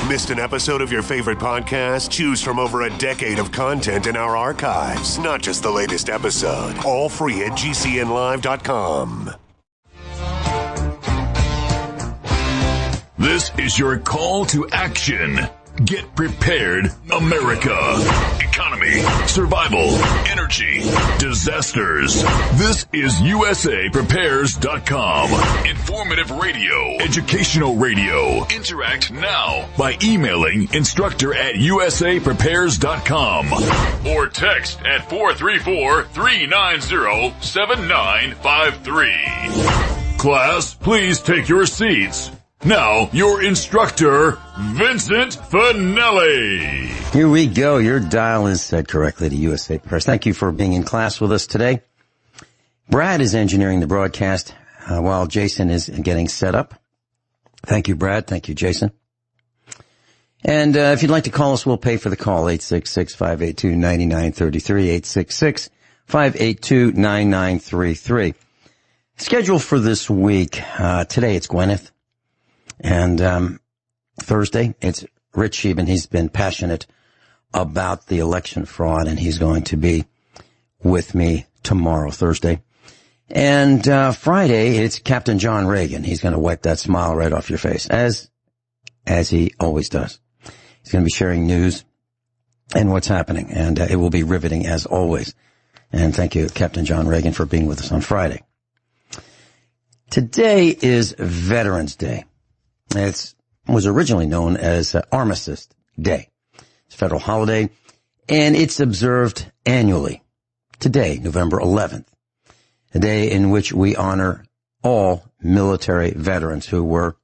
Missed an episode of your favorite podcast? Choose from over a decade of content in our archives, not just the latest episode. All free at GCNlive.com. This is your call to action. Get prepared, America. Economy, survival, energy, disasters. This is USAPrepares.com. Informative radio, educational radio. Interact now by emailing instructor@USAPrepares.com or text at 434-390-7953. Class, please take your seats. Now, your instructor, Vincent Finelli. Here we go. Your dial is set correctly to USA Press. Thank you for being in class with us today. Brad is engineering the broadcast while Jason is getting set up. Thank you, Brad. Thank you, Jason. And if you'd like to call us, we'll pay for the call. 866-582-9933, 866-582-9933. Schedule for this week. Today it's Guineith. And Thursday, it's Rich Sheben. He's been passionate about the election fraud, and he's going to be with me tomorrow, Thursday. And Friday, it's Captain John Reagan. He's going to wipe that smile right off your face, as he always does. He's going to be sharing news and what's happening, and it will be riveting as always. And thank you, Captain John Reagan, for being with us on Friday. Today is Veterans Day. It was originally known as Armistice Day. It's a federal holiday, and it's observed annually. Today, November 11th, a day in which we honor all military veterans who were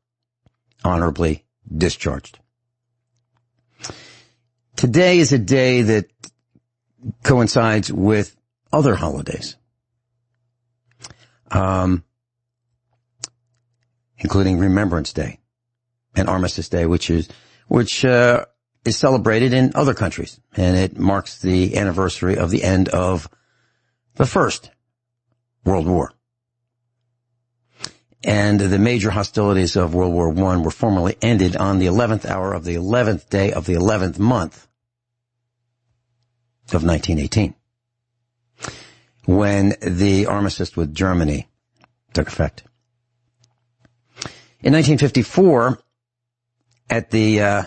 honorably discharged. Today is a day that coincides with other holidays, including Remembrance Day and Armistice Day, which is celebrated in other countries, and it marks the anniversary of the end of the First World War. And the major hostilities of World War I were formally ended on the 11th hour of the 11th day of the 11th month of 1918, when the armistice with Germany took effect. In 1954, at the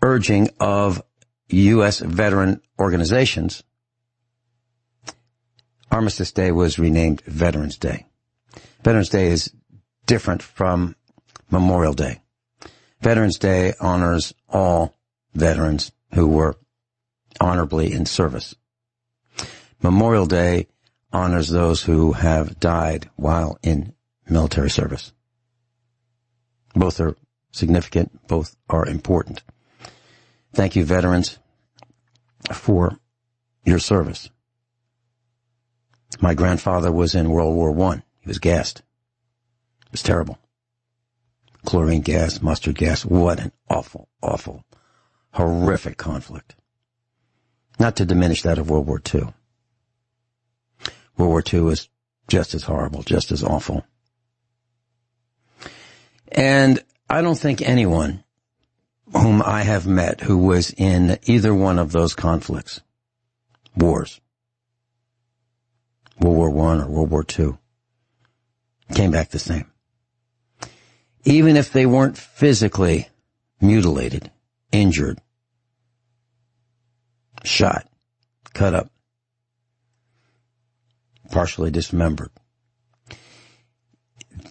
urging of U.S. veteran organizations, Armistice Day was renamed Veterans Day. Veterans Day is different from Memorial Day. Veterans Day honors all veterans who were honorably in service. Memorial Day honors those who have died while in military service. Both are significant. Both are important. Thank you, veterans, for your service. My grandfather was in World War I. He was gassed. It was terrible. Chlorine gas, mustard gas. What an awful, awful, horrific conflict. Not to diminish that of World War II. World War II was just as horrible, just as awful. And I don't think anyone whom I have met who was in either one of those conflicts, wars, World War I or World War II, came back the same. Even if they weren't physically mutilated, injured, shot, cut up, partially dismembered,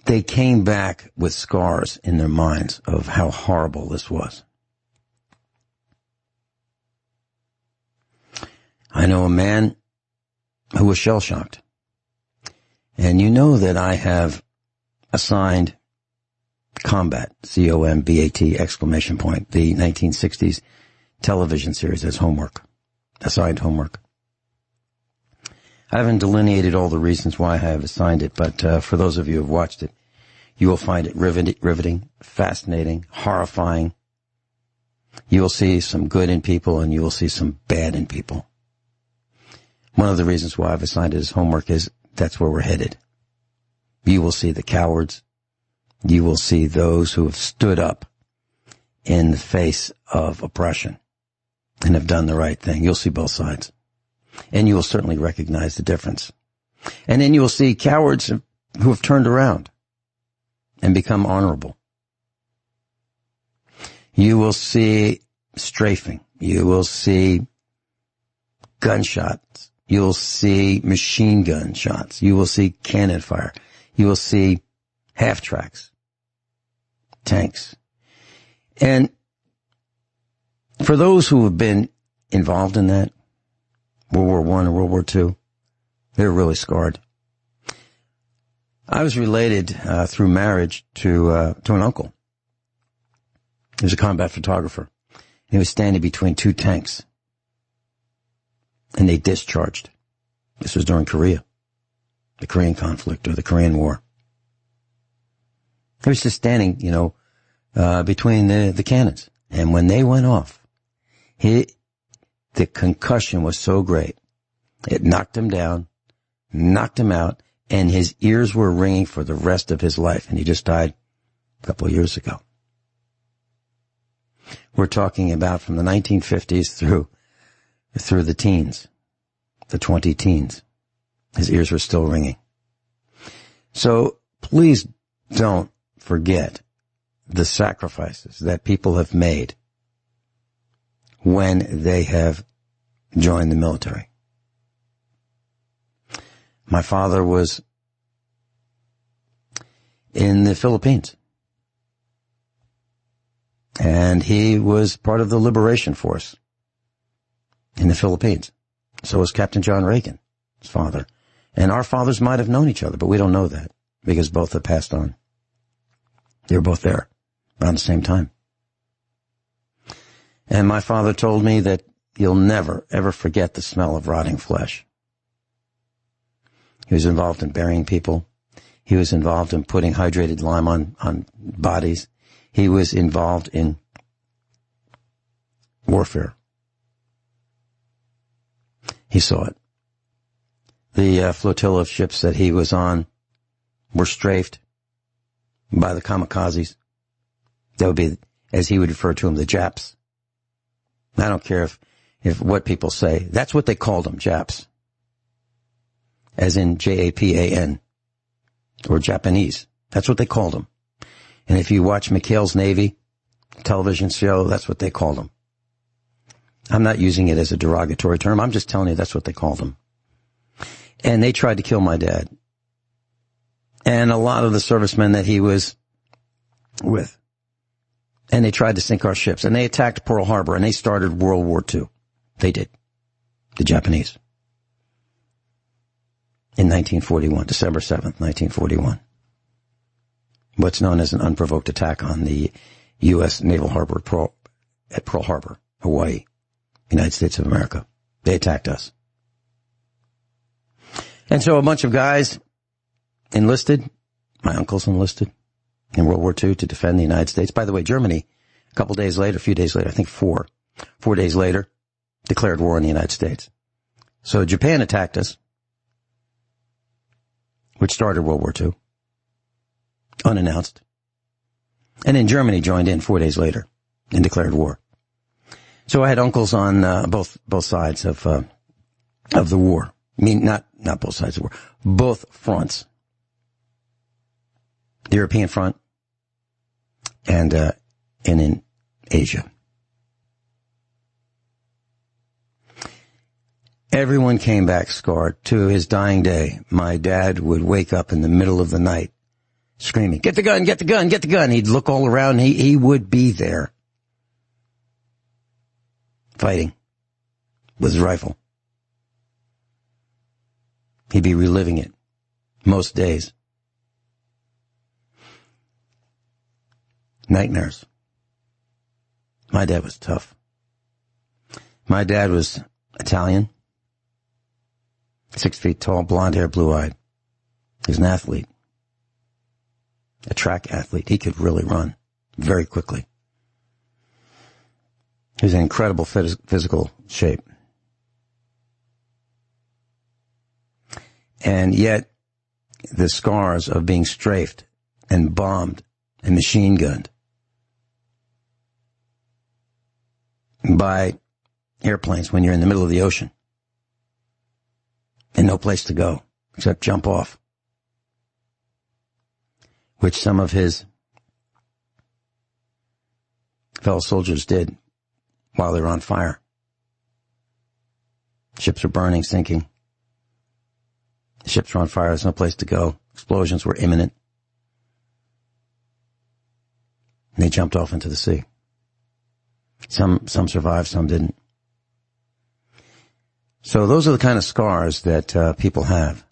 they came back with scars in their minds of how horrible this was. I know a man who was shell-shocked. And you know that I have assigned Combat, C-O-M-B-A-T, exclamation point, the 1960s television series as homework, assigned homework. I haven't delineated all the reasons why I have assigned it, but for those of you who have watched it, you will find it riveting, fascinating, horrifying. You will see some good in people and you will see some bad in people. One of the reasons why I've assigned it as homework is that's where we're headed. You will see the cowards. You will see those who have stood up in the face of oppression and have done the right thing. You'll see both sides. And you will certainly recognize the difference. And then you will see cowards who have turned around and become honorable. You will see strafing. You will see gunshots. You will see machine gun shots. You will see cannon fire. You will see half-tracks, tanks. And for those who have been involved in that, World War I and World War II, they're really scarred. I was related through marriage to an uncle. He was a combat photographer. He was standing between two tanks, and they discharged. This was during Korea, the Korean conflict or the Korean War. He was just standing, between the cannons. And when they went off, the concussion was so great, it knocked him down, knocked him out, and his ears were ringing for the rest of his life. And he just died a couple of years ago. We're talking about from the 1950s through the teens, the 20 teens. His ears were still ringing. So please don't forget the sacrifices that people have made when they have joined the military. My father was in the Philippines, and he was part of the Liberation Force in the Philippines. So was Captain John Reagan, his father. And our fathers might have known each other, but we don't know that because both have passed on. They were both there around the same time. And my father told me that you'll never, ever forget the smell of rotting flesh. He was involved in burying people. He was involved in putting hydrated lime on bodies. He was involved in warfare. He saw it. The flotilla of ships that he was on were strafed by the kamikazes. That would be, as he would refer to them, the Japs. I don't care if what people say. That's what they called them, Japs. As in Japan, or Japanese. That's what they called them. And if you watch McHale's Navy television show, that's what they called them. I'm not using it as a derogatory term. I'm just telling you that's what they called them. And they tried to kill my dad. And a lot of the servicemen that he was with. And they tried to sink our ships. And they attacked Pearl Harbor. And they started World War II. They did. The Japanese. In 1941, December 7th, 1941. What's known as an unprovoked attack on the U.S. naval harbor at Pearl Harbor, Hawaii, United States of America. They attacked us. And so a bunch of guys enlisted, my uncles enlisted in World War II to defend the United States. By the way, Germany, a few days later, I think 4 days later, declared war on the United States. So Japan attacked us, which started World War II, unannounced. And then Germany joined in 4 days later and declared war. So I had uncles on both sides of the war. I mean, not both sides of the war, both fronts. The European front and in Asia. Everyone came back scarred. To his dying day, my dad would wake up in the middle of the night screaming, "Get the gun, get the gun, get the gun." He'd look all around. He would be there fighting with his rifle. He'd be reliving it most days. Nightmares. My dad was tough. My dad was Italian, 6 feet tall, blonde hair, blue-eyed. He was an athlete, a track athlete. He could really run very quickly. He was in incredible physical shape. And yet, the scars of being strafed and bombed and machine gunned by airplanes when you're in the middle of the ocean and no place to go except jump off, which some of his fellow soldiers did while they were on fire. Ships were burning, sinking. The ships were on fire. There's no place to go. Explosions were imminent. And they jumped off into the sea. Some survived, some didn't. So those are the kind of scars that people have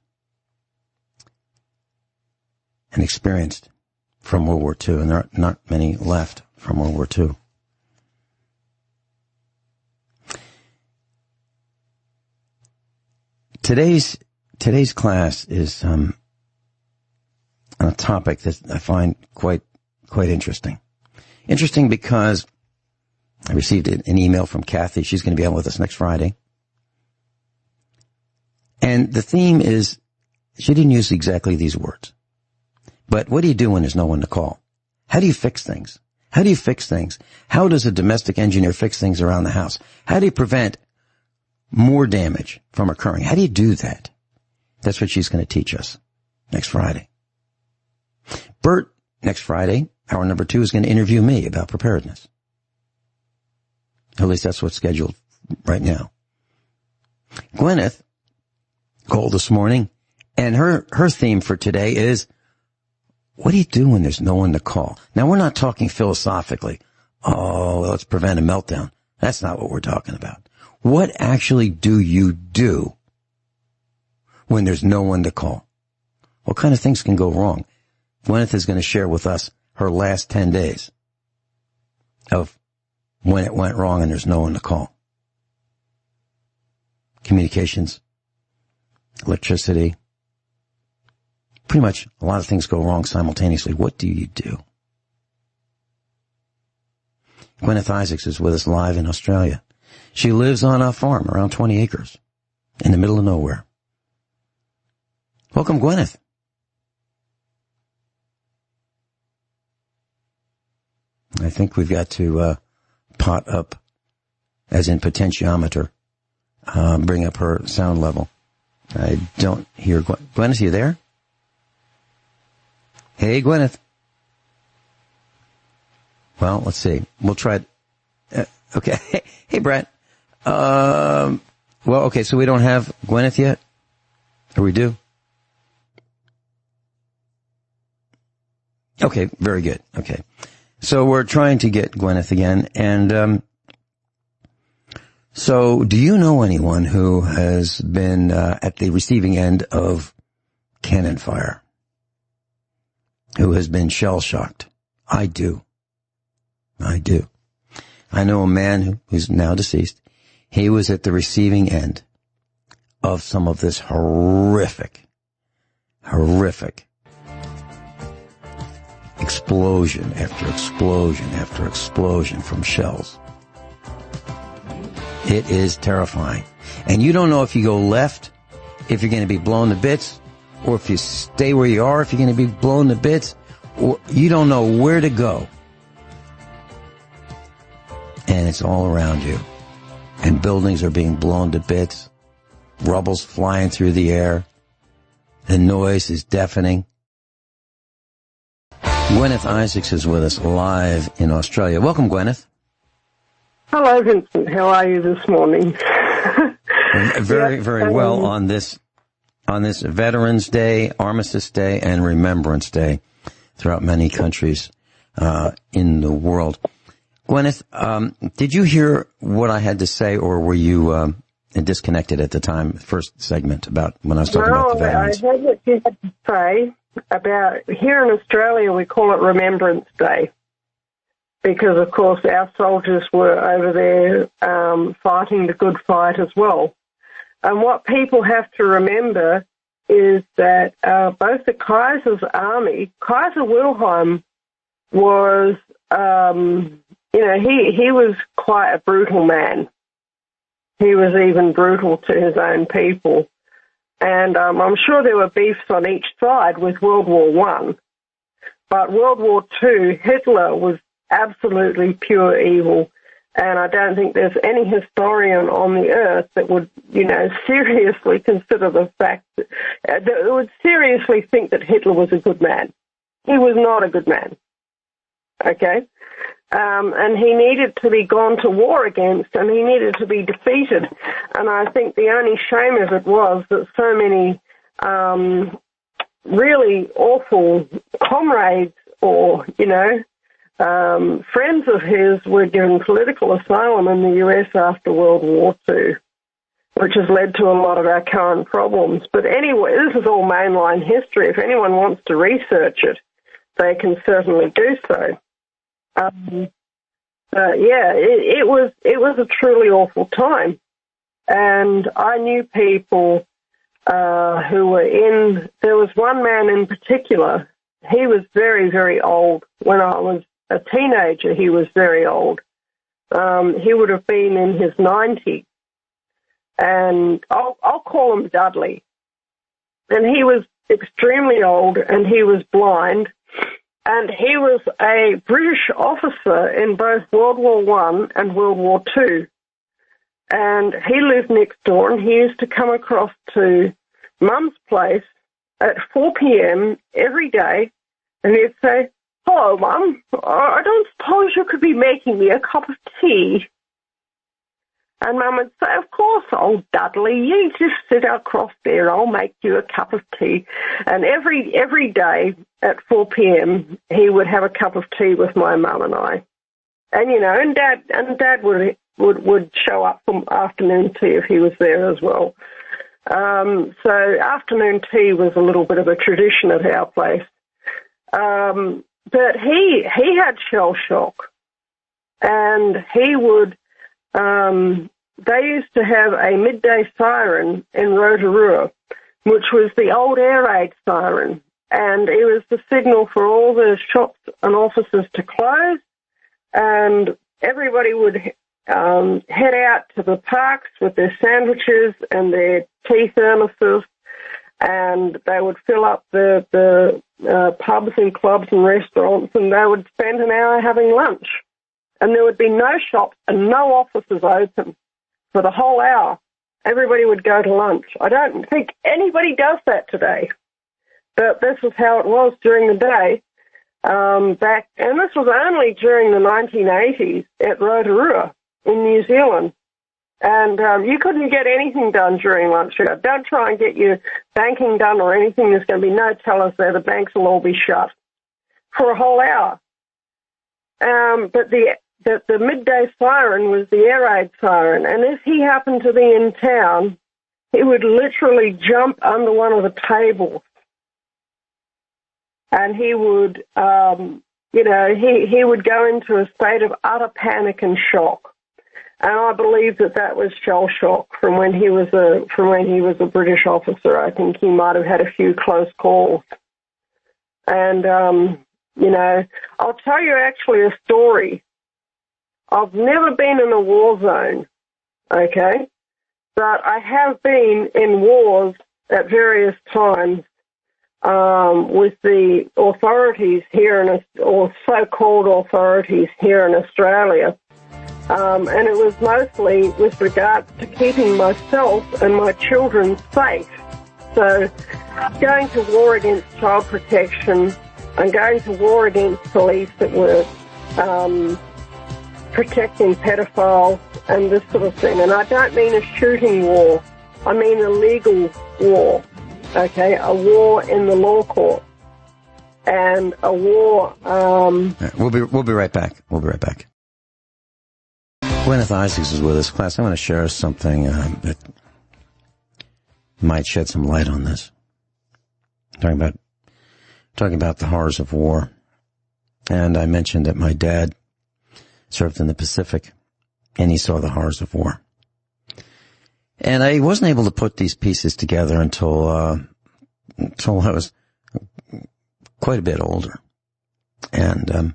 and experienced from World War II, and there are not many left from World War II. Today's class is on a topic that I find quite interesting. Interesting because I received an email from Kathy. She's going to be on with us next Friday. And the theme is, she didn't use exactly these words. But what do you do when there's no one to call? How do you fix things? How do you fix things? How does a domestic engineer fix things around the house? How do you prevent more damage from occurring? How do you do that? That's what she's going to teach us next Friday. Bert, next Friday, hour number 2, is going to interview me about preparedness. At least that's what's scheduled right now. Guineith called this morning, and her theme for today is, what do you do when there's no one to call? Now, we're not talking philosophically. Oh, let's prevent a meltdown. That's not what we're talking about. What actually do you do when there's no one to call? What kind of things can go wrong? Guineith is going to share with us her last 10 days of when it went wrong and there's no one to call. Communications, electricity, pretty much a lot of things go wrong simultaneously. What do you do? Guineith Isaacs is with us live in Australia. She lives on a farm around 20 acres in the middle of nowhere. Welcome, Guineith. I think we've got to pot up, as in potentiometer, bring up her sound level. I don't hear Guineith, are you there? Hey, Guineith. Well, let's see. We'll try. Okay. Hey, Brett. Well, okay, so we don't have Guineith yet? Or we do? Okay, very good. Okay. So we're trying to get Guineith again. And so do you know anyone who has been at the receiving end of cannon fire? Who has been shell-shocked? I do. I know a man who's now deceased. He was at the receiving end of some of this horrific explosion after explosion after explosion from shells. It is terrifying. And you don't know if you go left, if you're going to be blown to bits, or if you stay where you are, if you're going to be blown to bits, or you don't know where to go. And it's all around you. And buildings are being blown to bits. Rubble's flying through the air. The noise is deafening. Guineith Isaacs is with us live in Australia. Welcome, Guineith. Hello, Vincent. How are you this morning? Very well on this Veterans Day, Armistice Day, and Remembrance Day throughout many countries in the world. Guineith, did you hear what I had to say, or were you disconnected at the time, first segment, about when I was talking about the veterans? I heard what you had to say about, here in Australia we call it Remembrance Day, because of course our soldiers were over there fighting the good fight as well. And what people have to remember is that both the Kaiser's army, Kaiser Wilhelm was, he was quite a brutal man. He was even brutal to his own people. And I'm sure there were beefs on each side with World War I. But World War II, Hitler was absolutely pure evil. And I don't think there's any historian on the earth that would, seriously consider the fact that would seriously think that Hitler was a good man. He was not a good man. Okay? And he needed to be gone to war against, and he needed to be defeated. And I think the only shame of it was that so many really awful comrades or, friends of his were given political asylum in the US after World War II, which has led to a lot of our current problems. But anyway, this is all mainline history. If anyone wants to research it, they can certainly do so. It was a truly awful time. And I knew people who were there was one man in particular. He was very, very old. When I was a teenager, he was very old. He would have been in his 90s. And I'll call him Dudley. And he was extremely old, and he was blind. And he was a British officer in both World War I and World War II. And he lived next door, and he used to come across to Mum's place at 4 p.m. every day, and he'd say, "Hello, Mum. I don't suppose you could be making me a cup of tea?" And Mum would say, "Of course, old Dudley. You just sit across there. I'll make you a cup of tea." And every day at 4 p.m. he would have a cup of tea with my mum and I. And Dad would show up for afternoon tea if he was there as well. So afternoon tea was a little bit of a tradition at our place. But he had shell shock, and he would. They used to have a midday siren in Rotorua, which was the old air raid siren, and it was the signal for all the shops and offices to close, and everybody would head out to the parks with their sandwiches and their tea thermoses, and they would fill up the pubs and clubs and restaurants, and they would spend an hour having lunch. And there would be no shops and no offices open for the whole hour. Everybody would go to lunch. I don't think anybody does that today. But this was how it was during the day and this was only during the 1980s at Rotorua in New Zealand. And you couldn't get anything done during lunch hour. Don't try and get your banking done or anything. There's going to be no tellers there. The banks will all be shut for a whole hour. But the midday siren was the air raid siren, and if he happened to be in town, he would literally jump under one of the tables, and he would, he would go into a state of utter panic and shock. And I believe that was shell shock from when he was a British officer. I think he might have had a few close calls, and I'll tell you actually a story. I've never been in a war zone, okay? But I have been in wars at various times with the authorities here, or so-called authorities here in Australia. And it was mostly with regard to keeping myself and my children safe. So going to war against child protection and going to war against police that were protecting pedophiles and this sort of thing. And I don't mean a shooting war. I mean a legal war, okay? A war in the law court. And a war... We'll be right back. We'll be right back. Guineith Isaacs is with us. Class, I want to share something that might shed some light on this. Talking about the horrors of war. And I mentioned that my dad served in the Pacific, and he saw the horrors of war. And I wasn't able to put these pieces together until I was quite a bit older. And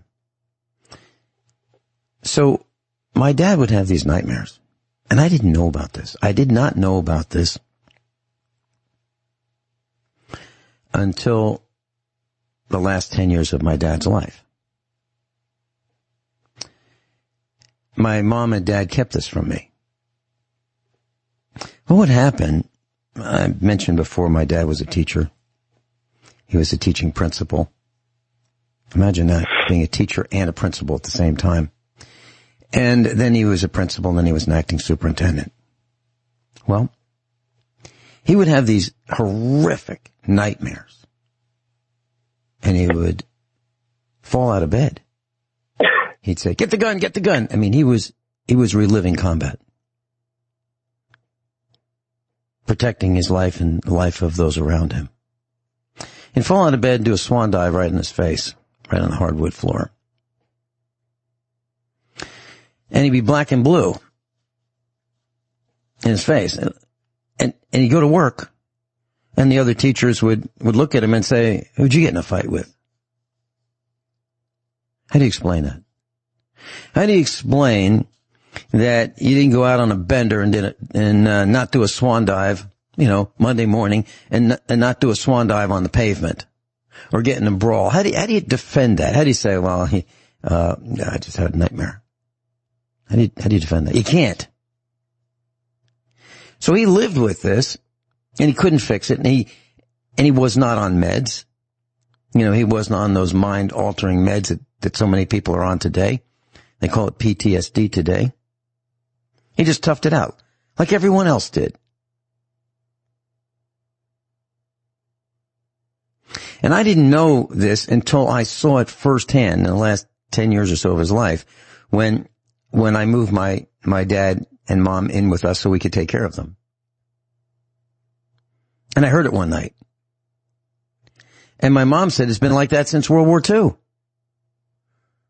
so my dad would have these nightmares, and I didn't know about this. I did not know about this until the last 10 years of my dad's life. my mom and dad kept this from me. Well, what happened, I mentioned before, my dad was a teacher. He was a teaching principal. Imagine that, being a teacher and a principal at the same time. And then he was a principal, and then he was an acting superintendent. Well, he would have these horrific nightmares. And he would fall out of bed. He'd say, "Get the gun, get the gun." I mean, he was reliving combat, protecting his life and the life of those around him. He'd fall out of bed and do a swan dive right in his face, right on the hardwood floor. And he'd be black and blue in his face. And he'd go to work, and the other teachers would look at him and say, "Who'd you get in a fight with?" How do you explain that? How do you explain that you didn't go out on a bender and not do a swan dive, Monday morning, and not do a swan dive on the pavement, or get in a brawl? How do you defend that? How do you say, "Well, I just had a nightmare"? How do you defend that? You can't. So he lived with this, and he couldn't fix it, and he was not on meds. He wasn't on those mind-altering meds that so many people are on today. They call it PTSD today. He just toughed it out, like everyone else did. And I didn't know this until I saw it firsthand in the last 10 years or so of his life, when I moved my dad and mom in with us so we could take care of them. And I heard it one night. And my mom said it's been like that since World War II.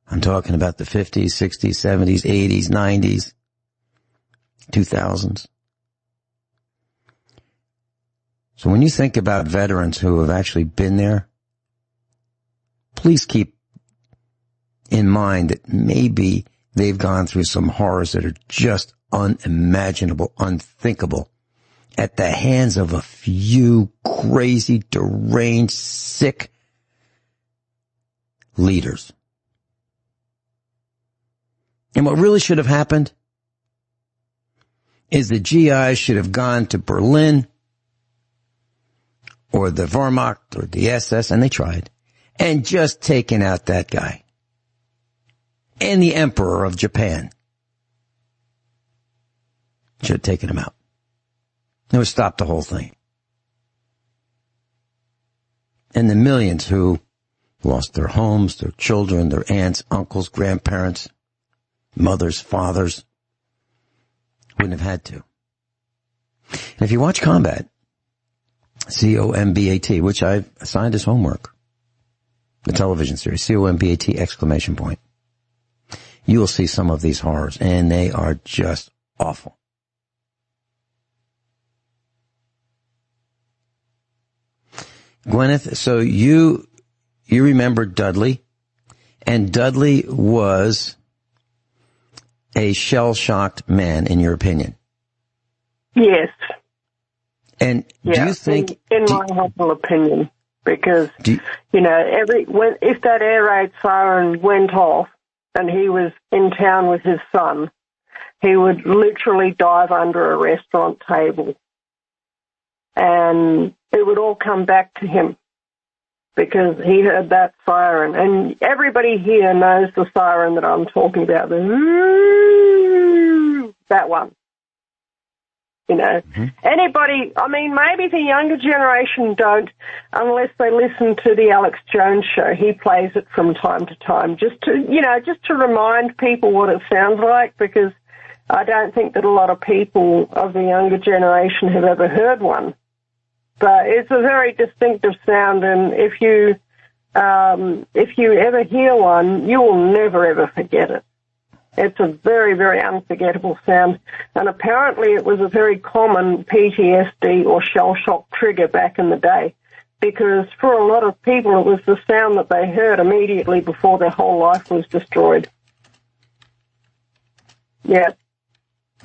I'm talking about the 50s, 60s, 70s, 80s, 90s, 2000s. So when you think about veterans who have actually been there, please keep in mind that maybe they've gone through some horrors that are just unimaginable, unthinkable, at the hands of a few crazy, deranged, sick leaders. And what really should have happened is the GIs should have gone to Berlin or the Wehrmacht or the SS, and they tried, and just taken out that guy and the Emperor of Japan. Should have taken him out. It would stop the whole thing. And the millions who lost their homes, their children, their aunts, uncles, grandparents, mothers, fathers, wouldn't have had to. And if you watch Combat, COMBAT, which I've assigned as homework, the television series, COMBAT ! You will see some of these horrors, and they are just awful. Guineith, so you remember Dudley, and Dudley was a shell-shocked man, in your opinion. Yes. And do you think... In my humble opinion, because, if that air raid siren went off and he was in town with his son, he would literally dive under a restaurant table. And it would all come back to him because he heard that siren. And everybody here knows the siren that I'm talking about. That one. Anybody, maybe the younger generation don't, unless they listen to the Alex Jones show. He plays it from time to time just to remind people what it sounds like, because I don't think that a lot of people of the younger generation have ever heard one. But it's a very distinctive sound, and if you ever hear one, you will never ever forget it. It's a very, very unforgettable sound, and apparently it was a very common PTSD or shell shock trigger back in the day, because for a lot of people it was the sound that they heard immediately before their whole life was destroyed. Yeah,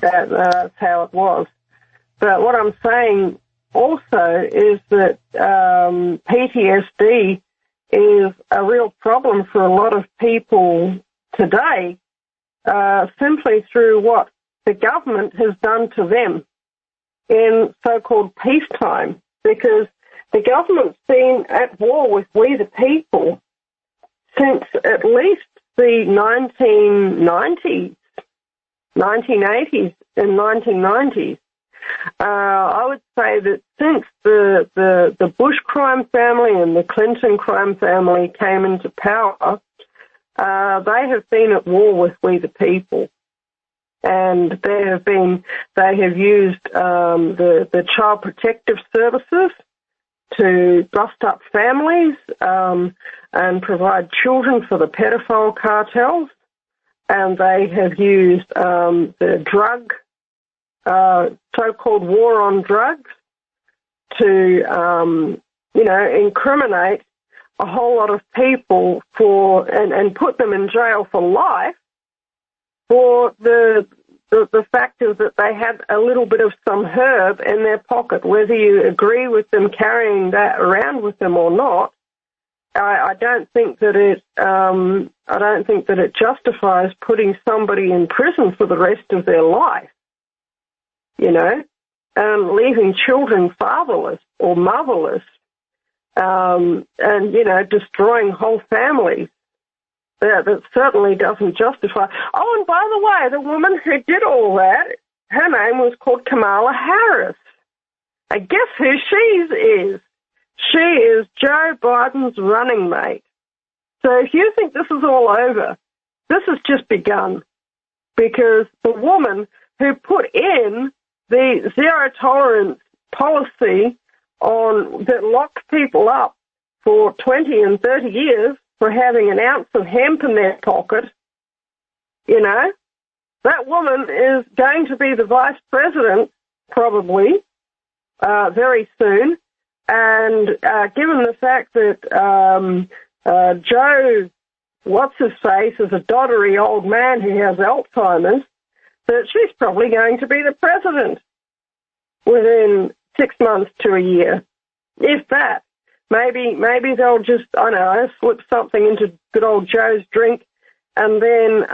that's how it was. But what I'm saying also is that PTSD is a real problem for a lot of people today, simply through what the government has done to them in so-called peacetime, because the government's been at war with we the people since at least the 1980s and 1990s. I would say that since the Bush crime family and the Clinton crime family came into power, they have been at war with we the people. And they have used the Child Protective Services to bust up families and provide children for the pedophile cartels. And they have used the drug, so-called war on drugs, to, incriminate a whole lot of people and put them in jail for life for the fact is that they had a little bit of some herb in their pocket, whether you agree with them carrying that around with them or not. I don't think that it justifies putting somebody in prison for the rest of their life, and leaving children fatherless or motherless, and destroying whole families. That certainly doesn't justify. Oh, and by the way, the woman who did all that, her name was called Kamala Harris. And guess who she is? She is Joe Biden's running mate. So if you think this is all over, this has just begun, because the woman who put in the zero tolerance policy that locked people up for 20 and 30 years for having an ounce of hemp in their pocket, that woman is going to be the vice president probably very soon. And given the fact that Joe, what's-his-face, is a doddery old man who has Alzheimer's, that she's probably going to be the president within 6 months to a year, if that. Maybe they'll just, slip something into good old Joe's drink, and then,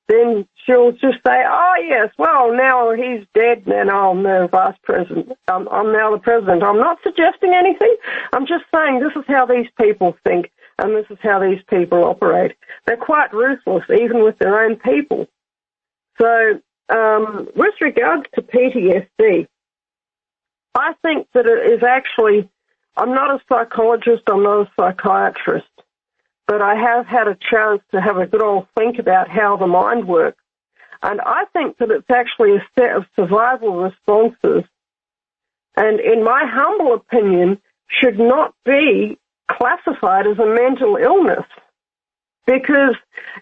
then she'll just say, oh, yes, well, now he's dead, and I'm the vice president. I'm now the president. I'm not suggesting anything. I'm just saying this is how these people think, and this is how these people operate. They're quite ruthless, even with their own people. So, with regards to PTSD, I think that it is actually, I'm not a psychologist, I'm not a psychiatrist, but I have had a chance to have a good old think about how the mind works. And I think that it's actually a set of survival responses, and in my humble opinion, should not be classified as a mental illness. Because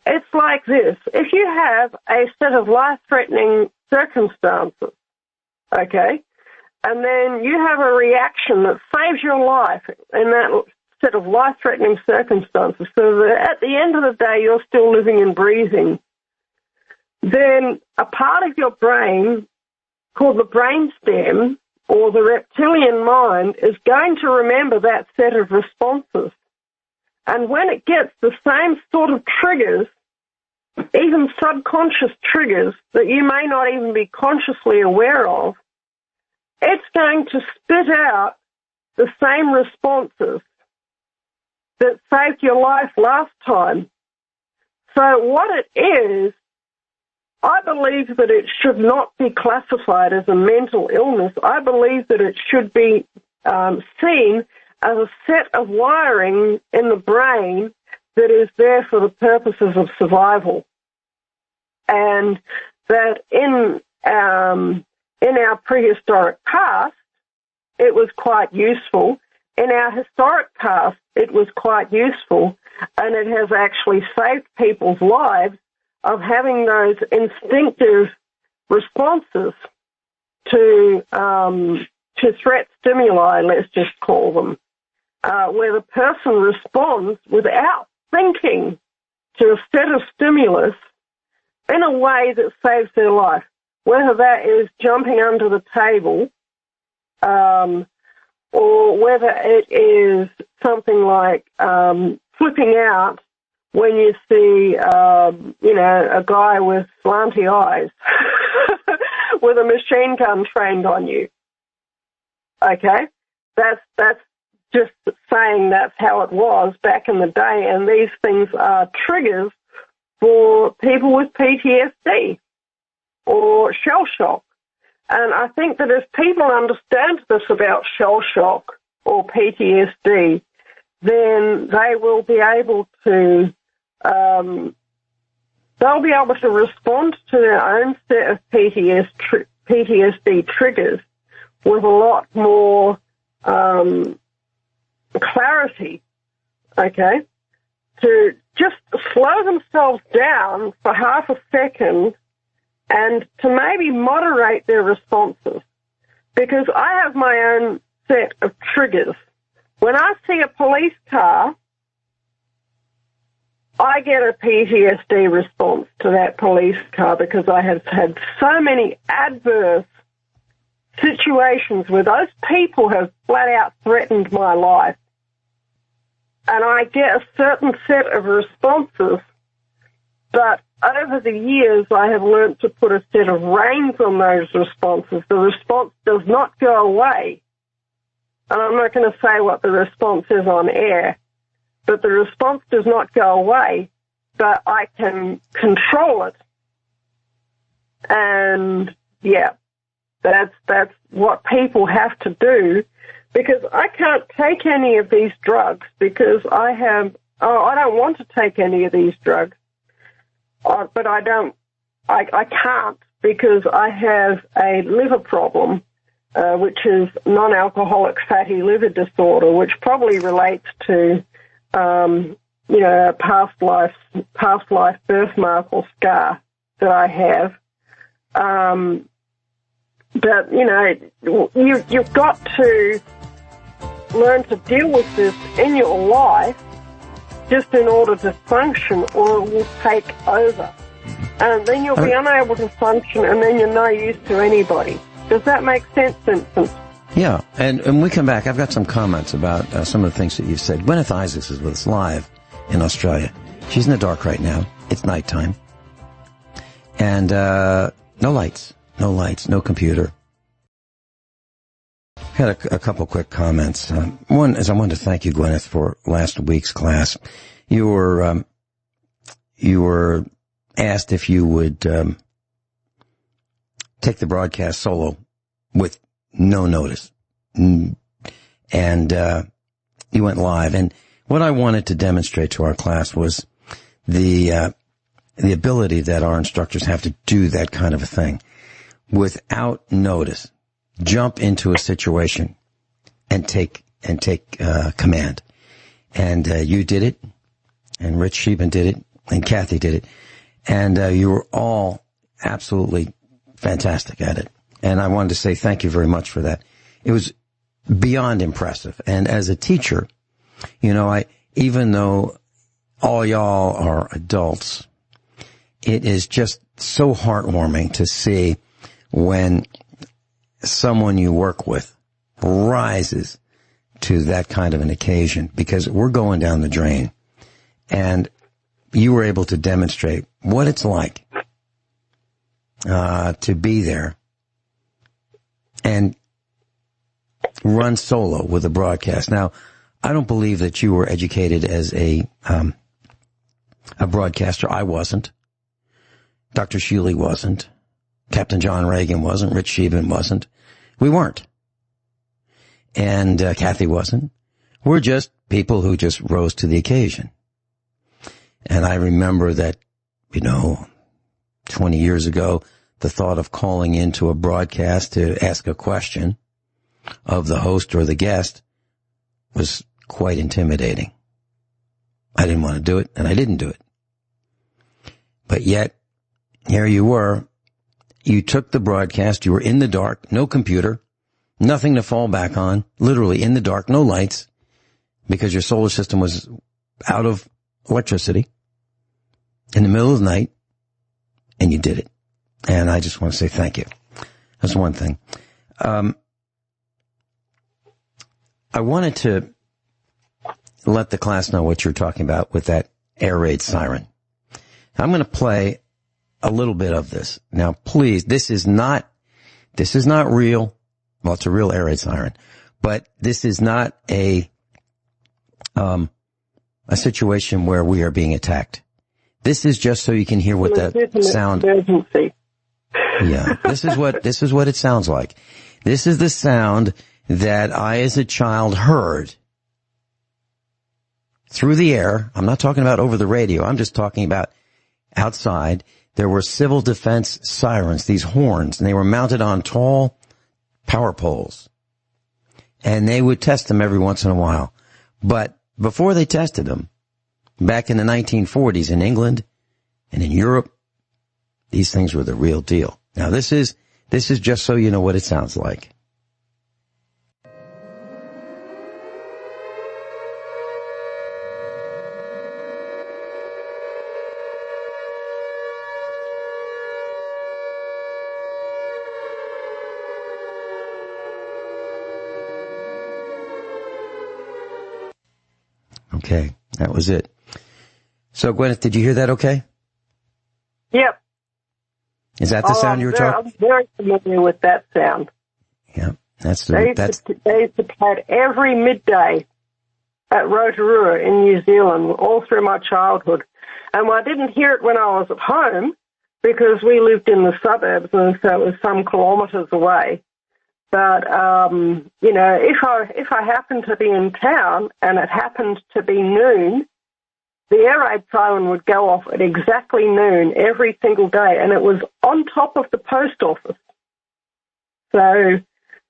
it's like this. If you have a set of life-threatening circumstances, okay, and then you have a reaction that saves your life in that set of life-threatening circumstances, so that at the end of the day you're still living and breathing, then a part of your brain called the brainstem or the reptilian mind is going to remember that set of responses. And when it gets the same sort of triggers, even subconscious triggers that you may not even be consciously aware of, it's going to spit out the same responses that saved your life last time. So what it is, I believe that it should not be classified as a mental illness. I believe that it should be seen as a set of wiring in the brain that is there for the purposes of survival. And that in our prehistoric past, it was quite useful. In our historic past, it was quite useful, and it has actually saved people's lives of having those instinctive responses to threat stimuli, let's just call them, where the person responds without thinking to a set of stimulus in a way that saves their life, whether that is jumping under the table or whether it is something like flipping out when you see, a guy with slanty eyes with a machine gun trained on you. Okay? That's just saying that's how it was back in the day, and these things are triggers for people with PTSD or shell shock. And I think that if people understand this about shell shock or PTSD, then they will be able to respond to their own set of PTSD triggers with a lot more clarity, okay, to just slow themselves down for half a second and to maybe moderate their responses. Because I have my own set of triggers. When I see a police car, I get a PTSD response to that police car because I have had so many adverse situations where those people have flat out threatened my life. And I get a certain set of responses, but over the years I have learned to put a set of reins on those responses. The response does not go away. And I'm not going to say what the response is on air, but the response does not go away, but I can control it. And, yeah, that's what people have to do, because I can't take any of these drugs because I don't want to take any of these drugs. But I can't because I have a liver problem, which is non-alcoholic fatty liver disorder, which probably relates to, a past life birthmark or scar that I have. But, you've got to learn to deal with this in your life just in order to function, or it will take over. And then you'll be unable to function, and then you're no use to anybody. Does that make sense, Vincent? Yeah, and when we come back, I've got some comments about some of the things that you've said. Guineith Isaacs is with us live in Australia. She's in the dark right now. It's nighttime. And no lights, no computer. I had a couple quick comments. One is I wanted to thank you, Guineith, for last week's class. You were asked if you would take the broadcast solo with no notice. And you went live. And what I wanted to demonstrate to our class was the ability that our instructors have to do that kind of a thing without notice. Jump into a situation and take command. And you did it, and Rich Sheben did it, and Kathy did it. And you were all absolutely fantastic at it. And I wanted to say thank you very much for that. It was beyond impressive. And as a teacher, even though all y'all are adults, it is just so heartwarming to see when someone you work with rises to that kind of an occasion, because we're going down the drain. And you were able to demonstrate what it's like to be there and run solo with a broadcast. Now, I don't believe that you were educated as a broadcaster. I wasn't. Dr. Shealy wasn't. Captain John Reagan wasn't. Rich Sheben wasn't. We weren't. And Kathy wasn't. We're just people who just rose to the occasion. And I remember that, 20 years ago, the thought of calling into a broadcast to ask a question of the host or the guest was quite intimidating. I didn't want to do it, and I didn't do it. But yet, here you were. You took the broadcast. You were in the dark, no computer, nothing to fall back on, literally in the dark, no lights, because your solar system was out of electricity in the middle of the night, and you did it. And I just want to say thank you. That's one thing. I wanted to let the class know what you're talking about with that air raid siren. I'm going to play a little bit of this. Now, please, this is not real. Well, it's a real air raid siren, but this is not a situation where we are being attacked. This is just so you can hear what that sound. Emergency. Yeah, this is what it sounds like. This is the sound that I, as a child, heard through the air. I'm not talking about over the radio. I'm just talking about outside. There were civil defense sirens, these horns, and they were mounted on tall power poles. And they would test them every once in a while. But before they tested them, back in the 1940s in England and in Europe, these things were the real deal. Now, this is just so you know what it sounds like. Okay, that was it. So, Gwyneth, did you hear that okay? Yep. Is that the sound you were talking? I'm very familiar with that sound. Yeah, they used to play it every midday at Rotorua in New Zealand, all through my childhood. And I didn't hear it when I was at home because we lived in the suburbs, and so it was some kilometres away. But, if I happened to be in town and it happened to be noon, the air raid siren would go off at exactly noon every single day, and it was on top of the post office. So,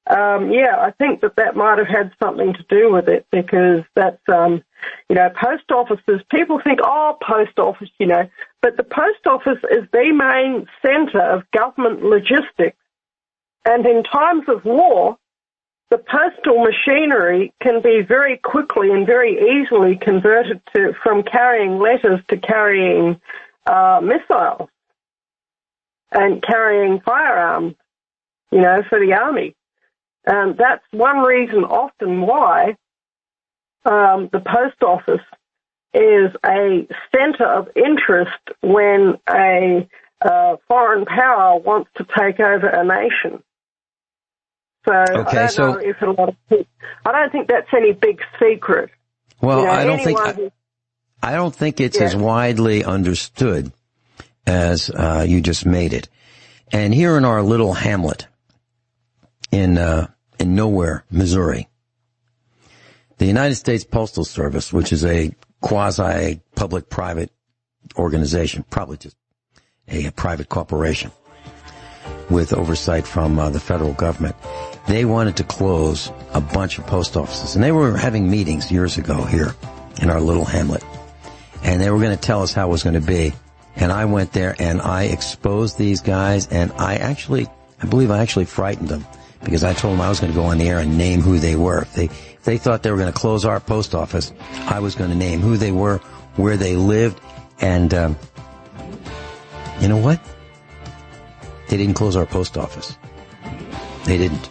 I think that might have had something to do with it, because that's, post offices, people think, post office, but the post office is the main centre of government logistics. And in times of war, the postal machinery can be very quickly and very easily converted from carrying letters to carrying missiles and carrying firearms, for the army. And that's one reason often why the post office is a centre of interest when a foreign power wants to take over a nation. So okay, I don't think that's any big secret. Well, I don't think it's as widely understood as you just made it. And here in our little hamlet in Nowhere, Missouri, the United States Postal Service, which is a quasi public-private organization, probably just a private corporation with oversight from the federal government, they wanted to close a bunch of post offices. And they were having meetings years ago here in our little hamlet. And they were going to tell us how it was going to be. And I went there and I exposed these guys, and I believe I actually frightened them, because I told them I was going to go on the air and name who they were. If they thought they were going to close our post office, I was going to name who they were, where they lived, and you know what? They didn't close our post office. They didn't.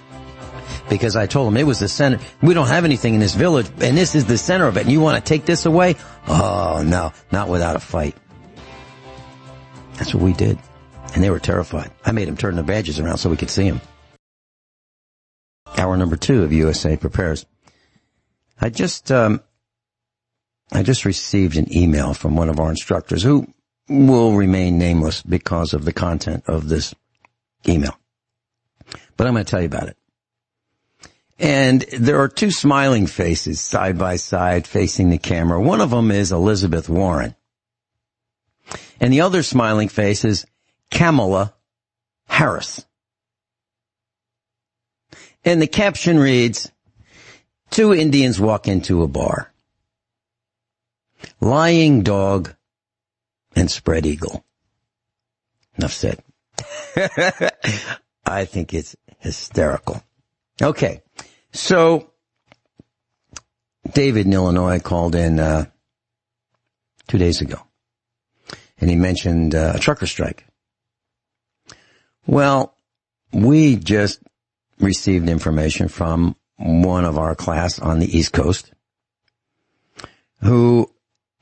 Because I told them it was the center. We don't have anything in this village, and this is the center of it, and you want to take this away? Oh, no, not without a fight. That's what we did. And they were terrified. I made them turn their badges around so we could see them. Hour number 2 of USA Prepares. I just received an email from one of our instructors who will remain nameless because of the content of this email. But I'm going to tell you about it. And there are 2 smiling faces side by side facing the camera. One of them is Elizabeth Warren. And the other smiling face is Kamala Harris. And the caption reads, 2 Indians walk into a bar. Lying dog and spread eagle. Enough said. I think it's hysterical. Okay, so David in Illinois called in 2 days ago, and he mentioned a trucker strike. Well, we just received information from one of our class on the East Coast who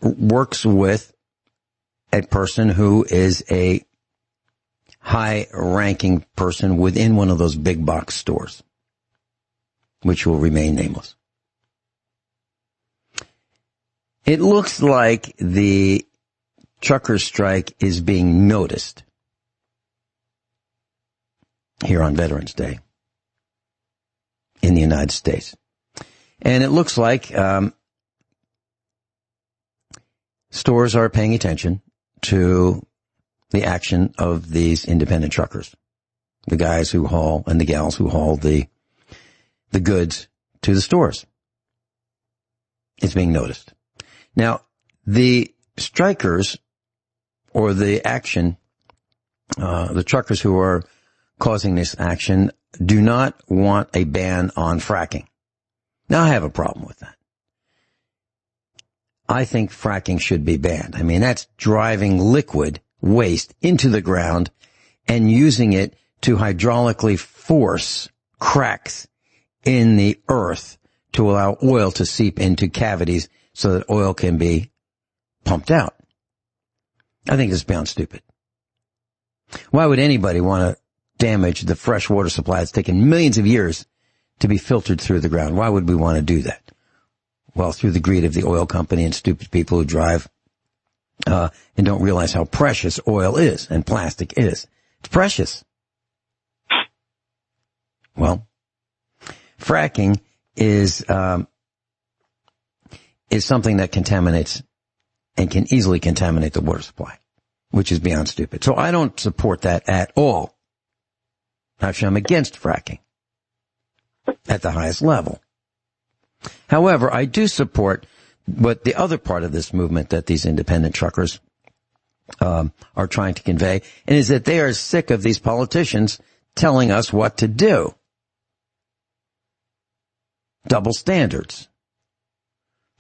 works with a person who is a high-ranking person within one of those big box stores, which will remain nameless. It looks like the trucker strike is being noticed here on Veterans Day in the United States. And it looks like stores are paying attention to the action of these independent truckers, the guys who haul and the gals who haul the goods to the stores. It's being noticed. Now, the strikers or the action, the truckers who are causing this action do not want a ban on fracking. Now, I have a problem with that. I think fracking should be banned. I mean, that's driving liquid waste into the ground and using it to hydraulically force cracks in the earth to allow oil to seep into cavities so that oil can be pumped out. I think it's beyond stupid. Why would anybody want to damage the fresh water supply that's taken millions of years to be filtered through the ground? Why would we want to do that? Well, through the greed of the oil company and stupid people who drive and don't realize how precious oil is and plastic is. It's precious. Well, fracking is something that contaminates and can easily contaminate the water supply, which is beyond stupid. So I don't support that at all. Actually, I'm against fracking at the highest level. However, I do support what the other part of this movement that these independent truckers are trying to convey, and is that they are sick of these politicians telling us what to do. Double standards.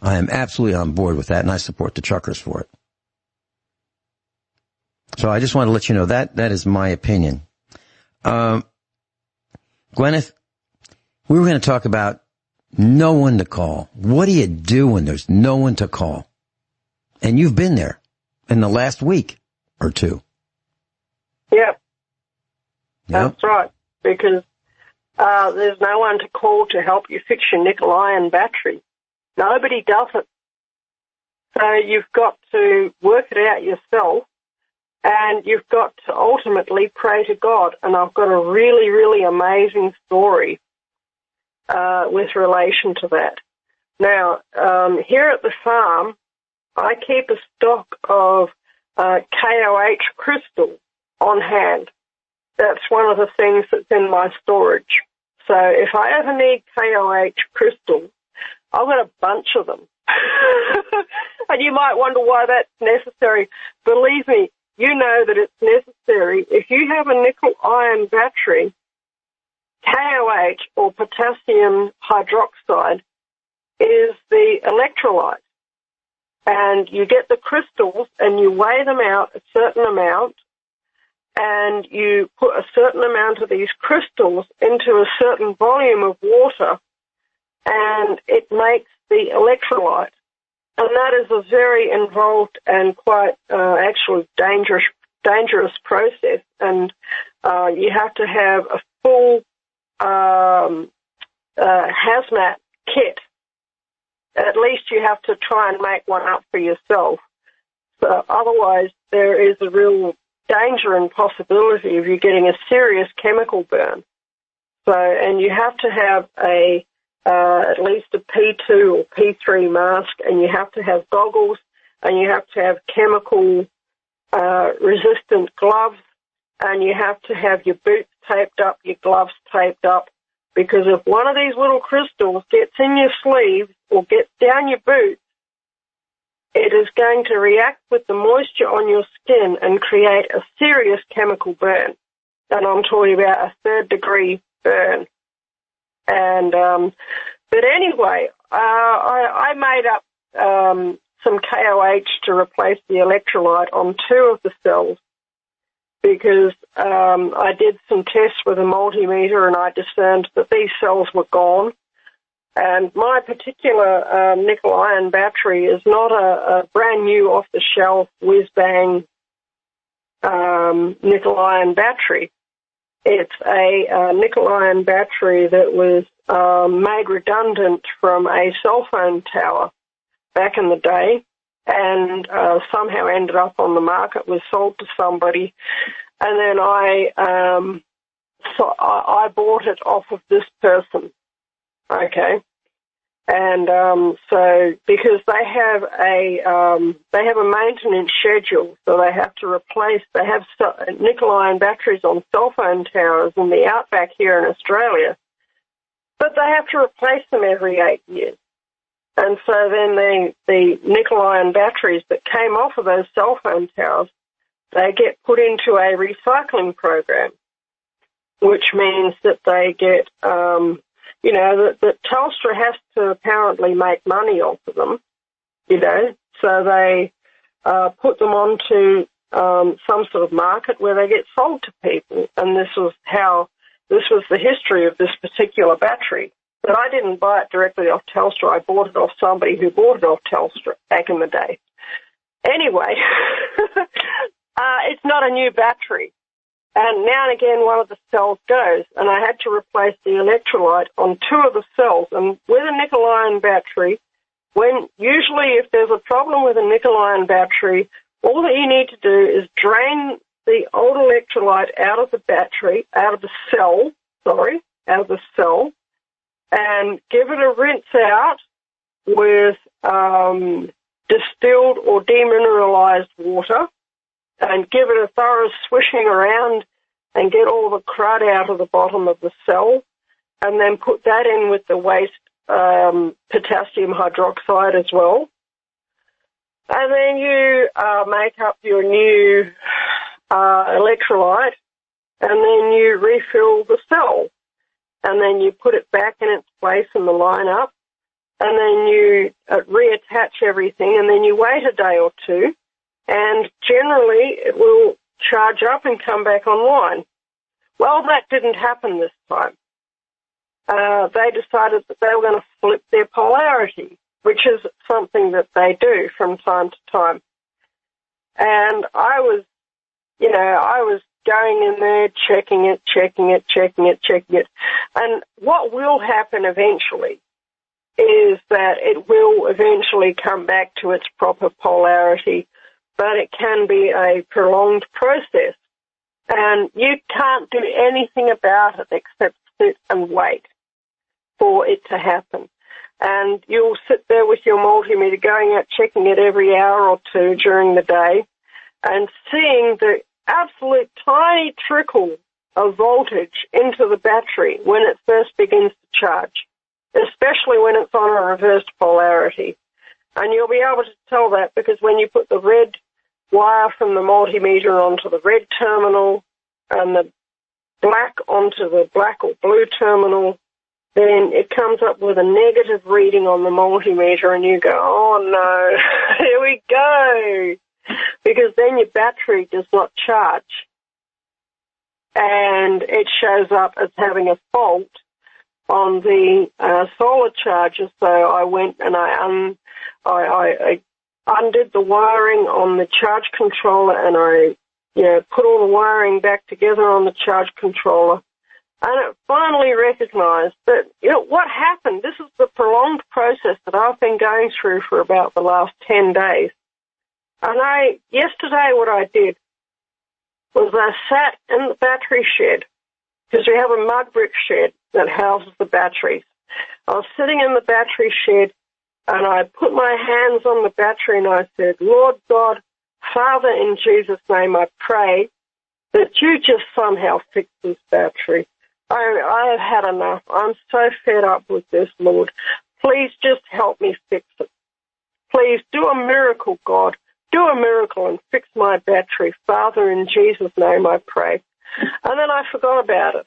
I am absolutely on board with that, and I support the truckers for it. So I just want to let you know that is my opinion. Guineith, we were going to talk about no one to call. What do you do when there's no one to call? And you've been there in the last week or two. Yep. That's right. Because there's no one to call to help you fix your Nickle-Iron battery. Nobody does it. So you've got to work it out yourself, and you've got to ultimately pray to God. And I've got a really, really amazing story with relation to that. Now, here at the farm, I keep a stock of KOH crystal on hand. That's one of the things that's in my storage. So if I ever need KOH crystal, I've got a bunch of them. And you might wonder why that's necessary. Believe me, you know that it's necessary. If you have a nickel-iron battery, KOH, or potassium hydroxide, is the electrolyte. And you get the crystals and you weigh them out a certain amount, and you put a certain amount of these crystals into a certain volume of water, and it makes the electrolyte. And that is a very involved and quite actually dangerous process. And you have to have a full hazmat kit. At least you have to try and make one up for yourself. So otherwise, there is a real danger and possibility of you getting a serious chemical burn. So, and you have to have at least a P2 or P3 mask, and you have to have goggles, and you have to have chemical resistant gloves, and you have to have your boots taped up, your gloves taped up, because if one of these little crystals gets in your sleeve or gets down your boots, it is going to react with the moisture on your skin and create a serious chemical burn. And I'm talking about a 3rd degree burn. And but anyway, I made up some KOH to replace the electrolyte on 2 of the cells, because I did some tests with a multimeter and I discerned that these cells were gone. And my particular nickel-iron battery is not a brand new off-the-shelf whiz-bang nickel-iron battery. It's a nickel-iron battery that was made redundant from a cell phone tower back in the day, and somehow ended up on the market, was sold to somebody, and then I bought it off of this person, okay, and so because they have a maintenance schedule, so they have to replace. They have nickel-iron batteries on cell phone towers in the outback here in Australia, but they have to replace them every 8 years. And so then the nickel-iron batteries that came off of those cell phone towers, they get put into a recycling program, which means that they get, that Telstra has to apparently make money off of them, so they put them onto some sort of market where they get sold to people. And this was the history of this particular battery. But I didn't buy it directly off Telstra. I bought it off somebody who bought it off Telstra back in the day. Anyway, it's not a new battery. And now and again, one of the cells goes, and I had to replace the electrolyte on 2 of the cells. And with a nickel-iron battery, usually if there's a problem with a nickel-iron battery, all that you need to do is drain the old electrolyte out of the cell, and give it a rinse out with distilled or demineralized water, and give it a thorough swishing around and get all the crud out of the bottom of the cell, and then put that in with the waste potassium hydroxide as well. And then you make up your new electrolyte, and then you refill the cell. And then you put it back in its place in the lineup, and then you reattach everything, and then you wait a day or two, and generally it will charge up and come back online. Well, that didn't happen this time. They decided that they were going to flip their polarity, which is something that they do from time to time. And I was going in there, checking it. And what will happen eventually is that it will eventually come back to its proper polarity, but it can be a prolonged process. And you can't do anything about it except sit and wait for it to happen. And you'll sit there with your multimeter going out, checking it every hour or two during the day, and seeing the absolute tiny trickle of voltage into the battery when it first begins to charge, especially when it's on a reversed polarity. And you'll be able to tell that because when you put the red wire from the multimeter onto the red terminal and the black onto the black or blue terminal, then it comes up with a negative reading on the multimeter, and you go, oh no, here we go. Because then your battery does not charge, and it shows up as having a fault on the solar charger. So I went and I undid the wiring on the charge controller, and I put all the wiring back together on the charge controller, and it finally recognized that what happened. This is the prolonged process that I've been going through for about the last 10 days. And yesterday what I did was I sat in the battery shed, because we have a mud brick shed that houses the batteries. I was sitting in the battery shed, and I put my hands on the battery, and I said, Lord God, Father, in Jesus' name, I pray that you just somehow fix this battery. I have had enough. I'm so fed up with this, Lord. Please just help me fix it. Please do a miracle, God. Do a miracle and fix my battery. Father, in Jesus' name, I pray. And then I forgot about it.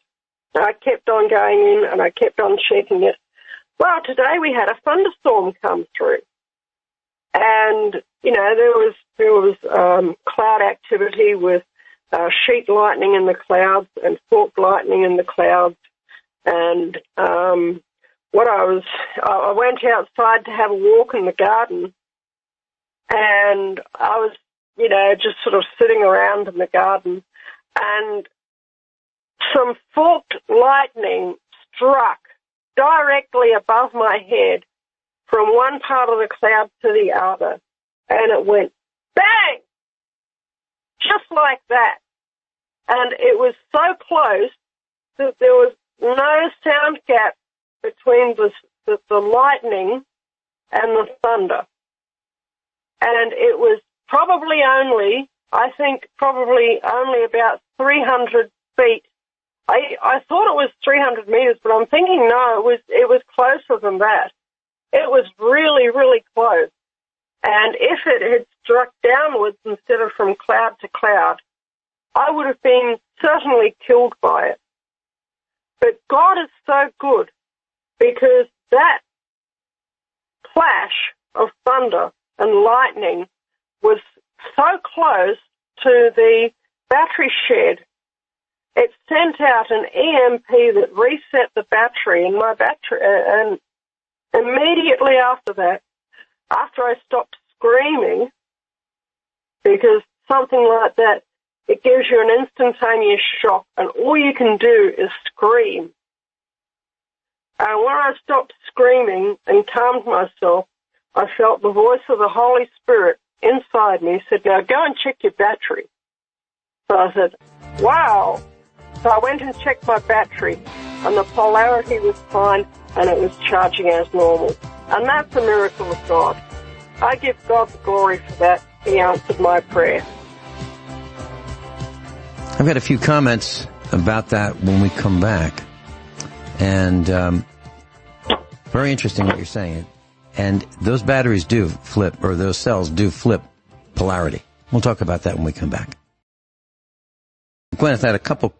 I kept on going in, and I kept on checking it. Well, today we had a thunderstorm come through. And, there was cloud activity with sheet lightning in the clouds and forked lightning in the clouds. And I went outside to have a walk in the garden, and I was, just sort of sitting around in the garden, and some forked lightning struck directly above my head from one part of the cloud to the other, and it went bang, just like that. And it was so close that there was no sound gap between the lightning and the thunder. And it was probably only about 300 feet. I thought it was 300 meters, but I'm thinking no, it was closer than that. It was really, really close. And if it had struck downwards instead of from cloud to cloud, I would have been certainly killed by it. But God is so good, because that flash of thunder and lightning was so close to the battery shed, it sent out an EMP that reset the battery in my battery. And immediately after that, after I stopped screaming, because something like that, it gives you an instantaneous shock, and all you can do is scream. And when I stopped screaming and calmed myself, I felt the voice of the Holy Spirit inside me said, now go and check your battery. So I said, wow. So I went and checked my battery, and the polarity was fine, and it was charging as normal. And that's a miracle of God. I give God the glory for that. He answered my prayer. I've got a few comments about that when we come back. And very interesting what you're saying. And those batteries do flip, or those cells do flip polarity. We'll talk about that when we come back. Guineith had a couple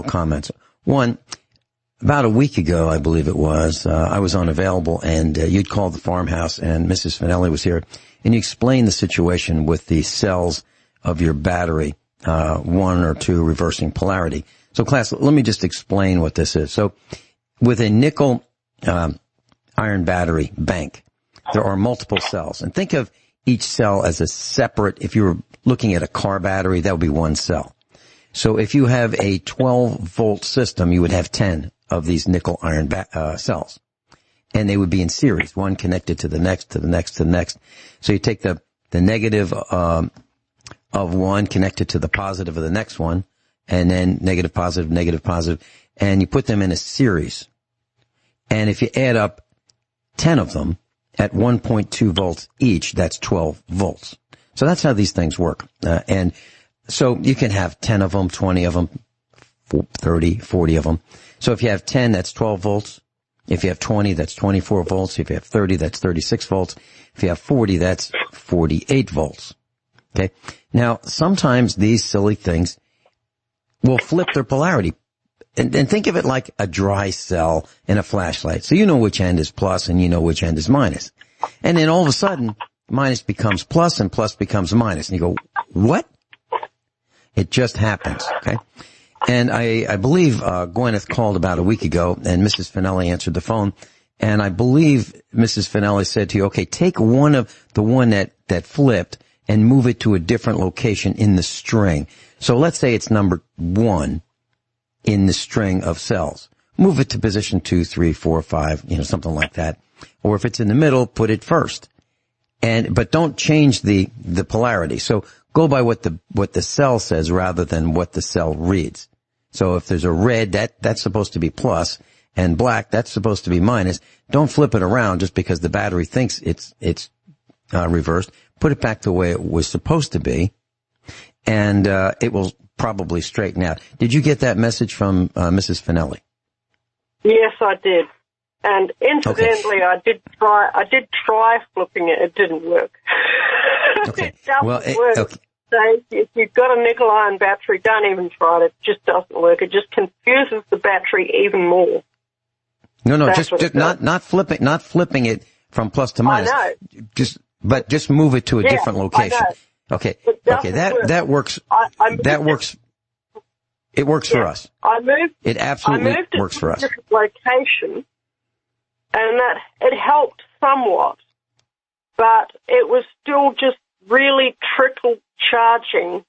comments. One, about a week ago, I believe it was, I was unavailable, and you'd called the farmhouse, and Mrs. Finelli was here, and you explained the situation with the cells of your battery, 1 or 2 reversing polarity. So, class, let me just explain what this is. So, with a nickel iron battery bank, there are multiple cells, and think of each cell as a separate. If you were looking at a car battery, that would be one cell. So if you have a 12-volt system, you would have 10 of these nickel-iron cells. And they would be in series, one connected to the next, to the next, to the next. So you take the negative of one, connect it to the positive of the next one, and then negative, positive, and you put them in a series. And if you add up 10 of them at 1.2 volts each, that's 12 volts. So that's how these things work. And so you can have 10 of them, 20 of them, 30, 40 of them. So if you have 10, that's 12 volts. If you have 20, that's 24 volts. If you have 30, that's 36 volts. If you have 40, that's 48 volts. Okay. Now, sometimes these silly things will flip their polarity. And think of it like a dry cell in a flashlight. So you know which end is plus and you know which end is minus. And then all of a sudden, minus becomes plus and plus becomes minus. And you go, what? It just happens, okay? And I believe Guineith called about a week ago, and Mrs. Finelli answered the phone. And I believe Mrs. Finelli said to you, okay, take one that flipped and move it to a different location in the string. So let's say it's number 1 in the string of cells. Move it to position 2, 3, 4, 5, something like that. Or if it's in the middle, put it first. But don't change the polarity. So go by what the cell says rather than what the cell reads. So if there's a red, that's supposed to be plus, and black, that's supposed to be minus. Don't flip it around just because the battery thinks it's reversed. Put it back the way it was supposed to be, and it will probably straighten out. Did you get that message from Mrs. Finelli? Yes, I did. And incidentally, okay. I did try flipping it. It didn't work. Okay. It doesn't work. Okay. So if you've got a nickel-iron battery, don't even try it. It just doesn't work. It just confuses the battery even more. No, just not flipping it from plus to minus. I know. Just move it to a different location. I know. Okay. That works. That works. It works for us. I moved it absolutely it works for us. To a different location, and that it helped somewhat, but it was still just really trickle charging.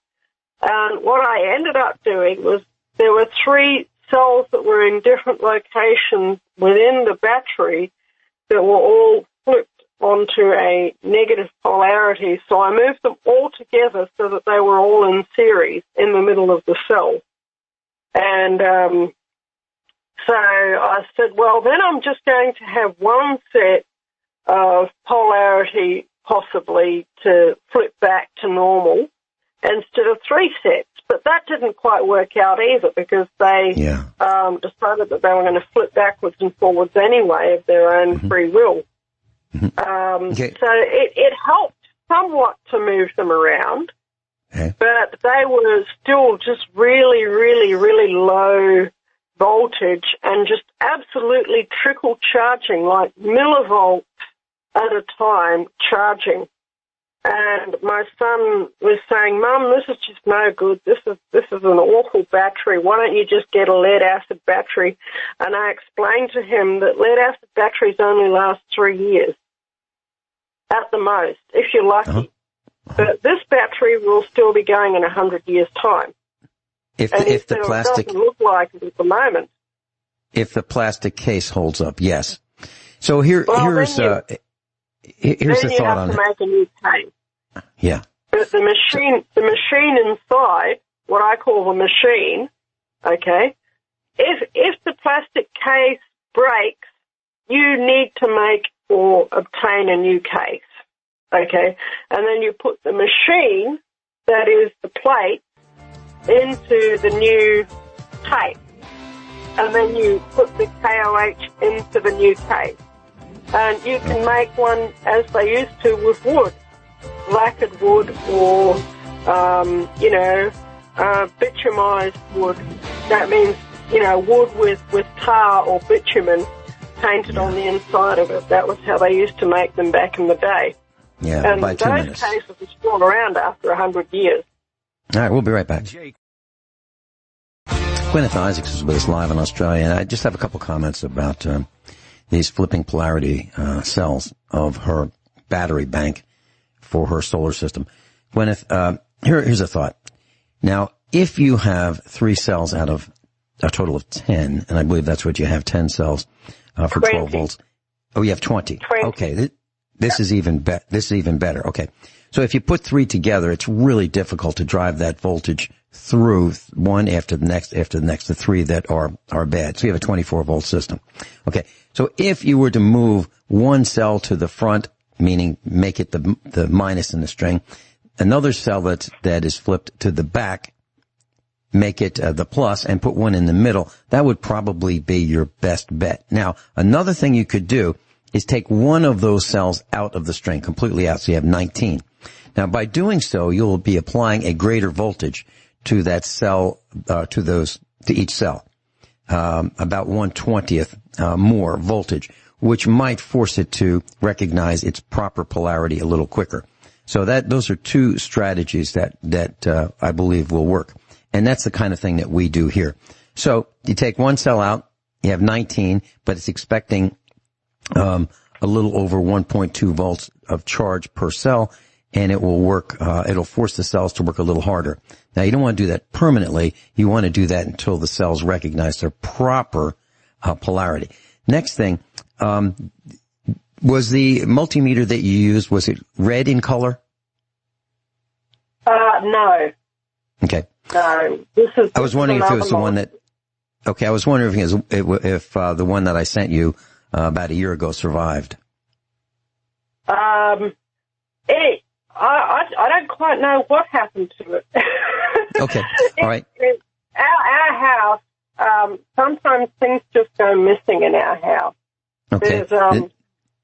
And what I ended up doing was there were 3 cells that were in different locations within the battery that were all flipped onto a negative polarity. So I moved them all together so that they were all in series in the middle of the cell. And so I said, well, then I'm just going to have one set of polarity possibly to flip back to normal instead of 3 sets. But that didn't quite work out either because they decided that they were going to flip backwards and forwards anyway of their own free will. Okay. So it helped somewhat to move them around, but they were still just really, really, really low voltage and just absolutely trickle charging, like millivolts at a time charging. And my son was saying, Mum, this is just no good. This is an awful battery. Why don't you just get a lead-acid battery? And I explained to him that lead-acid batteries only last 3 years at the most, if you're lucky. But this battery will still be going in 100 years' time. If the plastic it doesn't look like it at the moment. If the plastic case holds up, yes. So here's the thought on it. You have to make a new case. Yeah. But the machine inside, what I call the machine, okay, if the plastic case breaks, you need to make or obtain a new case, okay? And then you put the machine, that is the plate, into the new tape. And then you put the KOH into the new case. And you can make one as they used to with wood, lacquered wood or, bitumized wood. That means, wood with tar or bitumen painted on the inside of it. That was how they used to make them back in the day. Yeah, and by 2 minutes. Those cases are still around after 100 years. All right, we'll be right back. Guineith Isaacs is with us live in Australia, and I just have a couple comments about these flipping polarity cells of her battery bank for her solar system. Guineith, here's a thought. Now, if you have 3 cells out of a total of 10, and I believe that's what you have, 10 cells for 20. 12 volts. Oh, you have 20. 20. Okay, this is even better. Okay, so if you put 3 together, it's really difficult to drive that voltage through one after the next, the 3 that are bad. So you have a 24-volt system. Okay, so if you were to move one cell to the front, meaning make it the minus in the string, another cell that is flipped to the back, make it the plus, and put one in the middle, that would probably be your best bet. Now, another thing you could do is take one of those cells out of the string, completely out, so you have 19. Now, by doing so, you'll be applying a greater voltage to that cell, to each cell, about 1/20th more voltage, which might force it to recognize its proper polarity a little quicker. So those are 2 strategies that I believe will work. And that's the kind of thing that we do here. So you take one cell out, you have 19, but it's expecting a little over 1.2 volts of charge per cell, and it will work, it'll force the cells to work a little harder. Now, you don't want to do that permanently. You want to do that until the cells recognize their proper polarity. Next thing, was the multimeter that you used, was it red in color? No. Okay. No. I was wondering if it was the one that, okay, I was wondering if the one that I sent you about a year ago survived. I don't quite know what happened to it. Okay, all right. Our house, sometimes things just go missing in our house. Okay.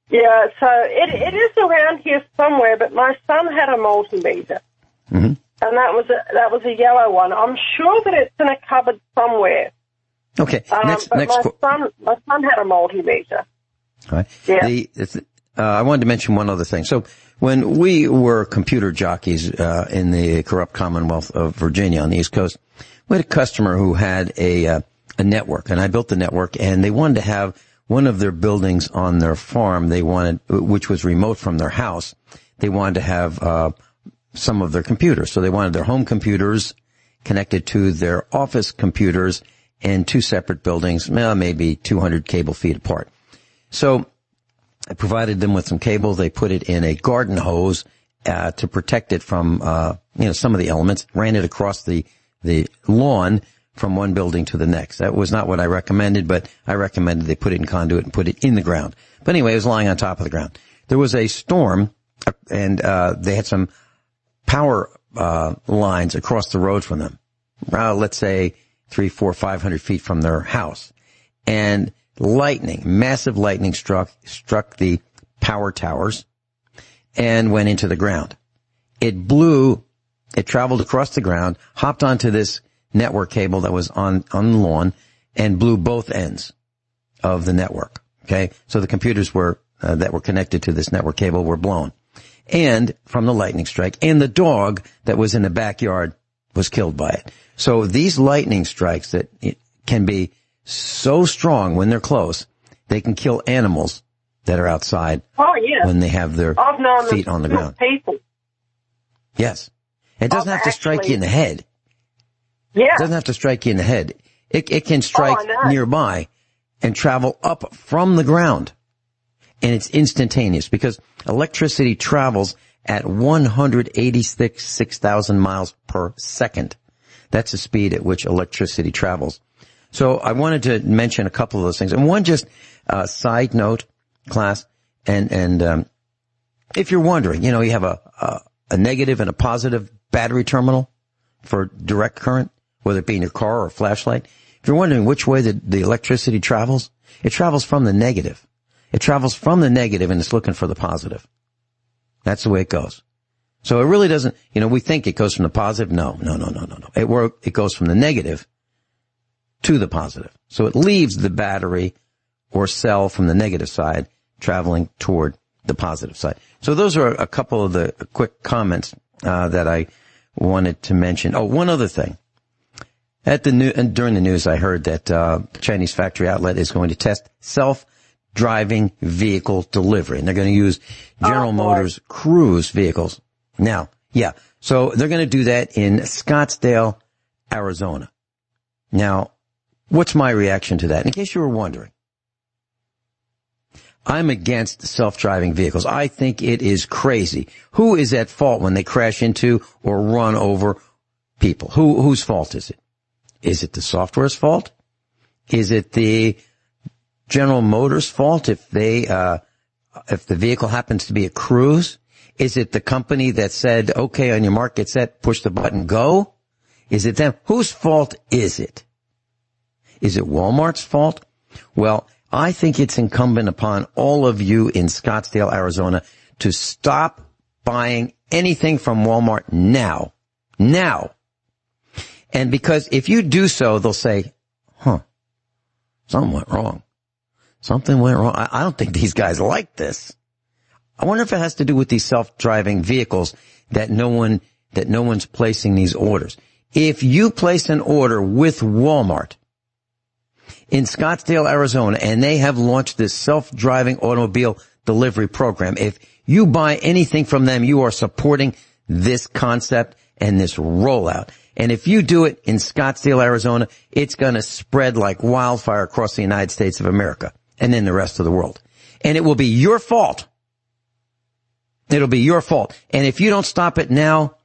Yeah, so it is around here somewhere, but my son had a multimeter. Mm-hmm. And that was a yellow one. I'm sure that it's in a cupboard somewhere. Okay. My son had a multimeter. All right. Yeah. I wanted to mention one other thing. So when we were computer jockeys in the corrupt Commonwealth of Virginia on the East Coast, we had a customer who had a network, and I built the network, and they wanted to have one of their buildings on their farm, which was remote from their house, they wanted to have some of their computers. So they wanted their home computers connected to their office computers in two separate buildings, maybe 200 cable feet apart. So I provided them with some cable. They put it in a garden hose to protect it from some of the elements, ran it across the lawn from one building to the next. That was not what I recommended, but I recommended they put it in conduit and put it in the ground. But anyway, it was lying on top of the ground. There was a storm, and they had some power lines across the road from them. Let's say 300, 400, 500 feet from their house. And massive lightning struck the power towers and went into the ground. It traveled across the ground, hopped onto this network cable that was on the lawn, and blew both ends of the network. Okay? So the computers that were connected to this network cable were blown. And from the lightning strike, and the dog that was in the backyard was killed by it. So these lightning strikes that can be so strong when they're close, they can kill animals that are outside when they have their feet on the ground. People. Yes. It doesn't have to strike you in the head. Yeah. It doesn't have to strike you in the head. It can strike nearby and travel up from the ground. And it's instantaneous because electricity travels at 186,000 miles per second. That's the speed at which electricity travels. So I wanted to mention a couple of those things. And one just side note, class, and if you're wondering, you have a negative and a positive battery terminal for direct current, whether it be in your car or a flashlight. If you're wondering which way the electricity travels, it travels from the negative. It travels from the negative and it's looking for the positive. That's the way it goes. So it really doesn't, we think it goes from the positive. No. It goes from the negative to the positive. So it leaves the battery or cell from the negative side, traveling toward the positive side. So those are a couple of the quick comments that I wanted to mention. Oh, one other thing. During the news, I heard that Chinese factory outlet is going to test self-driving vehicle delivery, and they're going to use General Motors Cruise vehicles. Now, so they're going to do that in Scottsdale, Arizona. Now, what's my reaction to that? In case you were wondering, I'm against self-driving vehicles. I think it is crazy. Who is at fault when they crash into or run over people? Whose fault is it? Is it the software's fault? Is it the General Motors' fault if the vehicle happens to be a Cruise? Is it the company that said, okay, on your mark, get set, push the button, go? Is it them? Whose fault is it? Is it Walmart's fault? Well, I think it's incumbent upon all of you in Scottsdale, Arizona, to stop buying anything from Walmart now. Now. And because if you do so, they'll say, something went wrong. Something went wrong. I don't think these guys like this. I wonder if it has to do with these self-driving vehicles that no one's placing these orders. If you place an order with Walmart in Scottsdale, Arizona, and they have launched this self-driving automobile delivery program, if you buy anything from them, you are supporting this concept and this rollout. And if you do it in Scottsdale, Arizona, it's going to spread like wildfire across the United States of America and then the rest of the world. And it will be your fault. It'll be your fault. And if you don't stop it now,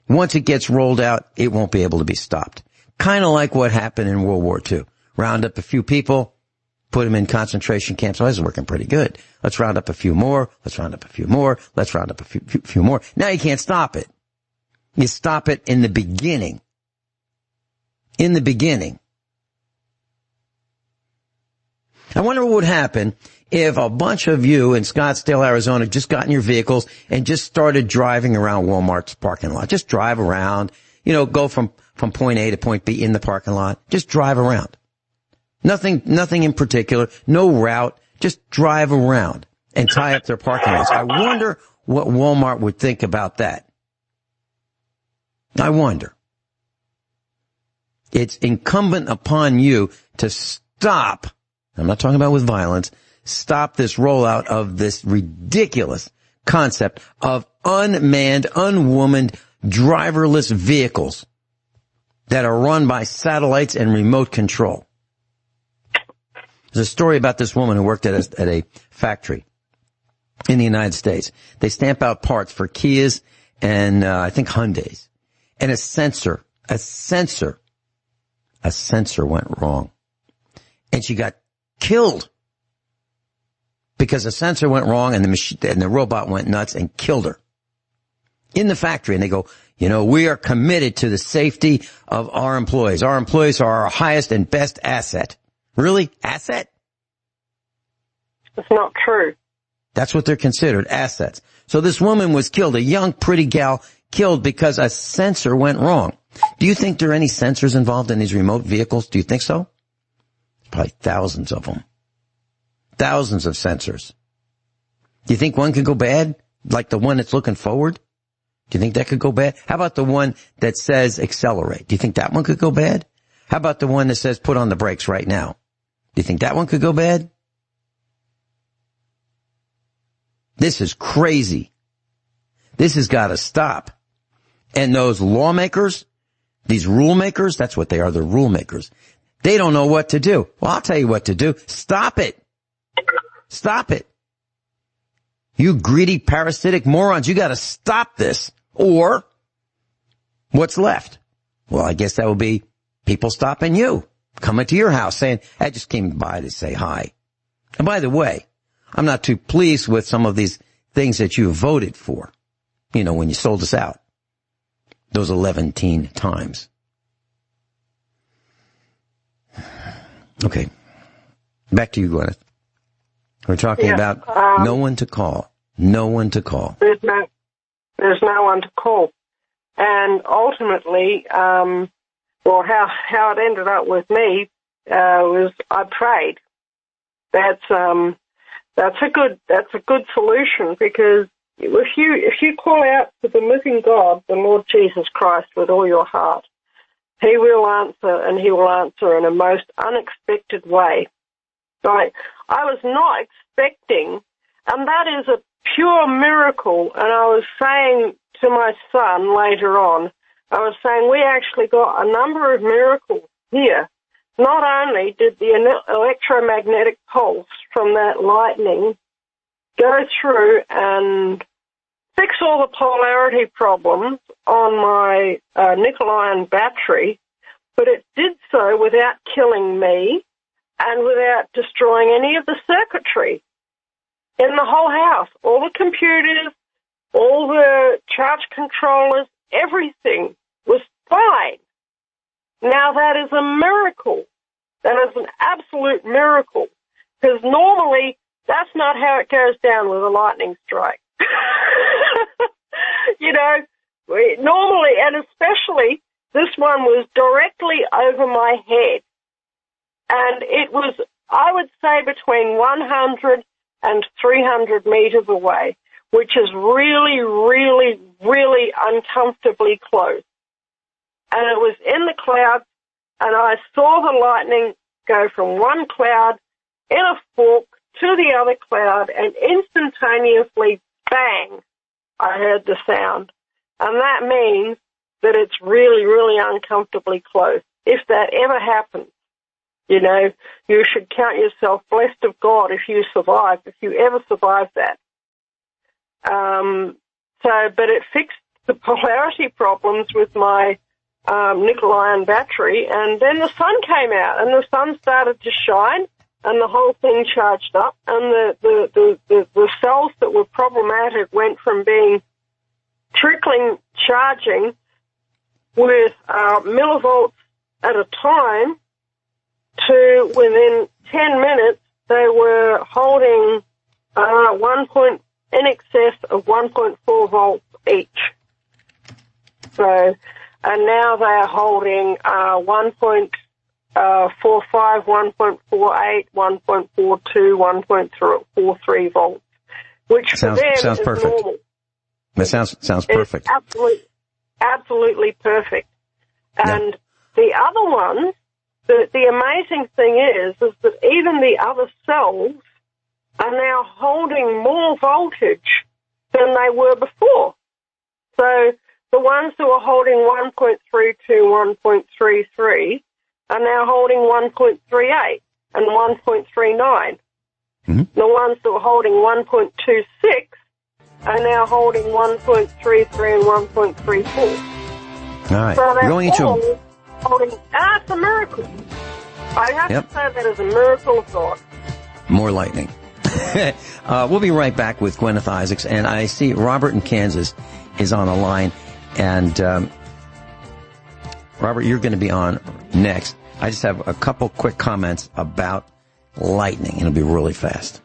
once it gets rolled out, it won't be able to be stopped. Kind of like what happened in World War II. Round up a few people, put them in concentration camps. Oh, this is working pretty good. Let's round up a few more. Let's round up a few more. Let's round up a few more. Now you can't stop it. You stop it in the beginning. In the beginning. I wonder what would happen if a bunch of you in Scottsdale, Arizona just got in your vehicles and just started driving around Walmart's parking lot. Just drive around, go from point A to point B in the parking lot. Just drive around. Nothing in particular, no route, just drive around and tie up their parking lots. I wonder what Walmart would think about that. I wonder. It's incumbent upon you to stop I'm not talking about with violence, stop this rollout of this ridiculous concept of unmanned, unwomaned, driverless vehicles that are run by satellites and remote control. There's a story about this woman who worked at a factory in the United States. They stamp out parts for Kias and I think Hyundais. And a sensor went wrong. And she got killed because a sensor went wrong and the robot went nuts and killed her in the factory. And they go, we are committed to the safety of our employees. Our employees are our highest and best asset. Really? Asset? It's not true. That's what they're considered, assets. So this woman was killed, a young, pretty gal killed because a sensor went wrong. Do you think there are any sensors involved in these remote vehicles? Do you think so? Probably thousands of them. Thousands of sensors. Do you think one could go bad? Like the one that's looking forward? Do you think that could go bad? How about the one that says accelerate? Do you think that one could go bad? How about the one that says put on the brakes right now? Do you think that one could go bad? This is crazy. This has got to stop. And those lawmakers, these rule makers, that's what they are, they're rule makers. They don't know what to do. Well, I'll tell you what to do. Stop it. Stop it. You greedy, parasitic morons, you got to stop this. Or what's left? Well, I guess that will be people stopping you, coming to your house saying, I just came by to say hi. And by the way, I'm not too pleased with some of these things that you voted for, when you sold us out. Those 11 times. Okay. Back to you, Guineith. We're talking about no one to call. No one to call. There's no one to call. And ultimately, how it ended up with me was I prayed. That's a good solution, because if you call out to the living God, the Lord Jesus Christ, with all your heart, He will answer, and He will answer in a most unexpected way. I was not expecting, and that is a pure miracle. And I was saying to my son later on, I was saying we actually got a number of miracles here. Not only did the electromagnetic pulse from that lightning go through and fix all the polarity problems on my Nickle-Iron battery, but it did so without killing me and without destroying any of the circuitry in the whole house. All the computers, all the charge controllers, everything was fine. Now that is a miracle. That is an absolute miracle, because normally that's not how it goes down with a lightning strike. Normally, and especially this one was directly over my head. And it was, I would say, between 100 and 300 meters away, which is really, really, really uncomfortably close. And it was in the clouds, and I saw the lightning go from one cloud in a fork to the other cloud, and instantaneously, bang, I heard the sound. And that means that it's really, really uncomfortably close. If that ever happens, you should count yourself blessed of God if you ever survive that. But it fixed the polarity problems with my Nickle-Iron battery, and then the sun came out, and the sun started to shine, and the whole thing charged up, and the cells that were problematic went from being trickling charging with millivolts at a time to within 10 minutes they were holding in excess of 1.4 volts each. So, and now they are holding 1.45, 1.48, 1.42, 1.43 volts, which sounds is perfect. Normal. That sounds perfect. Absolutely perfect. And the other one the amazing thing is that even the other cells are now holding more voltage than they were before. So the ones that were holding 1.32, 1.33 are now holding 1.38 and 1.39. Mm-hmm. The ones that were holding 1.26 are now holding 1.33 and 1.34. All right. So they're going into holding. It's a miracle. I have to say that is a miracle of God. More lightning. We'll be right back with Guineith Isaacs, and I see Robert in Kansas is on the line, and Robert, you're going to be on next. I just have a couple quick comments about lightning. It'll be really fast.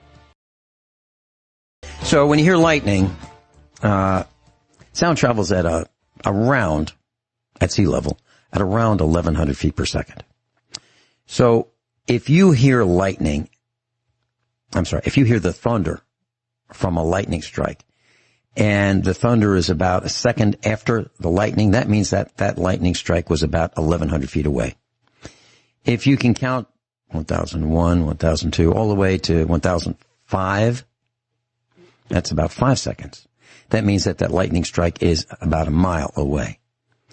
So when you hear lightning, sound travels at around at sea level at around 1,100 feet per second. So if you hear lightning, if you hear the thunder from a lightning strike, and the thunder is about a second after the lightning, that means that that lightning strike was about 1,100 feet away. If you can count 1,001, 1,002, all the way to 1,005, that's about 5 seconds. That means that that lightning strike is about a mile away.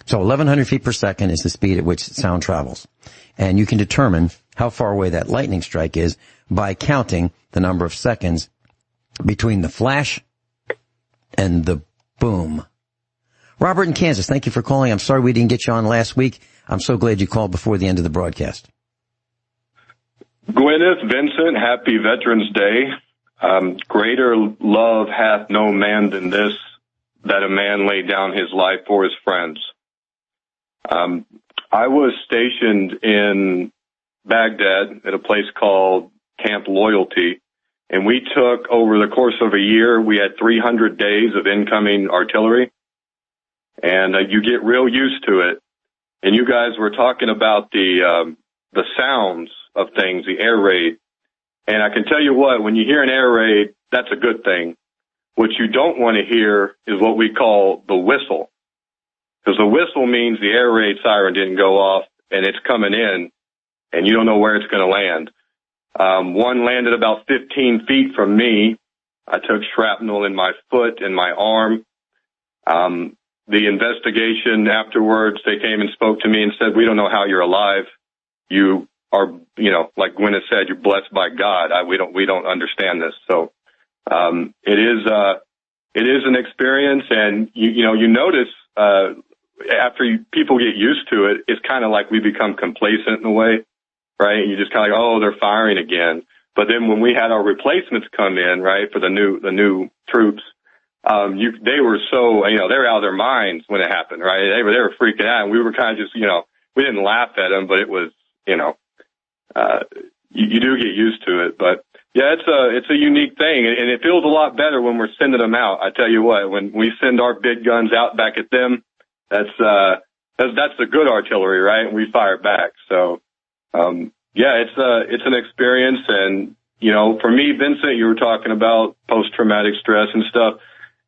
So 1,100 feet per second is the speed at which sound travels. And you can determine how far away that lightning strike is by counting the number of seconds between the flash and the boom. Robert in Kansas, thank you for calling. I'm sorry we didn't get you on last week. I'm so glad you called before the end of the broadcast. Guineith, Vincent, happy Veterans Day. Greater love hath no man than this, that a man lay down his life for his friends. I was stationed in Baghdad at a place called Camp Loyalty, and we took, over the course of a year, we had 300 days of incoming artillery, and you get real used to it. And you guys were talking about the sounds of things, the air raid. And I can tell you what, when you hear an air raid, that's a good thing. What you don't want to hear is what we call the whistle. Because the whistle means the air raid siren didn't go off and it's coming in and you don't know where it's going to land. One landed about 15 feet from me. I took shrapnel in my foot and my arm. The investigation afterwards, they came and spoke to me and said, we don't know how you're alive. You are, like Guineith said, you're blessed by God. We don't understand this. So, it is an experience, and you notice, after people get used to it, it's kind of like we become complacent in a way, right? You just kind of like, oh, they're firing again. But then when we had our replacements come in, right, for the new troops, they were so, they were out of their minds when it happened, right? They were freaking out, and we were kind of just, we didn't laugh at them, but it was, you do get used to it. But yeah, it's a unique thing, and it feels a lot better when we're sending them out. I tell you what, when we send our big guns out back at them, that's the good artillery, right? And we fire back. So, yeah, it's an experience. And, for me, Vincent, you were talking about post-traumatic stress and stuff.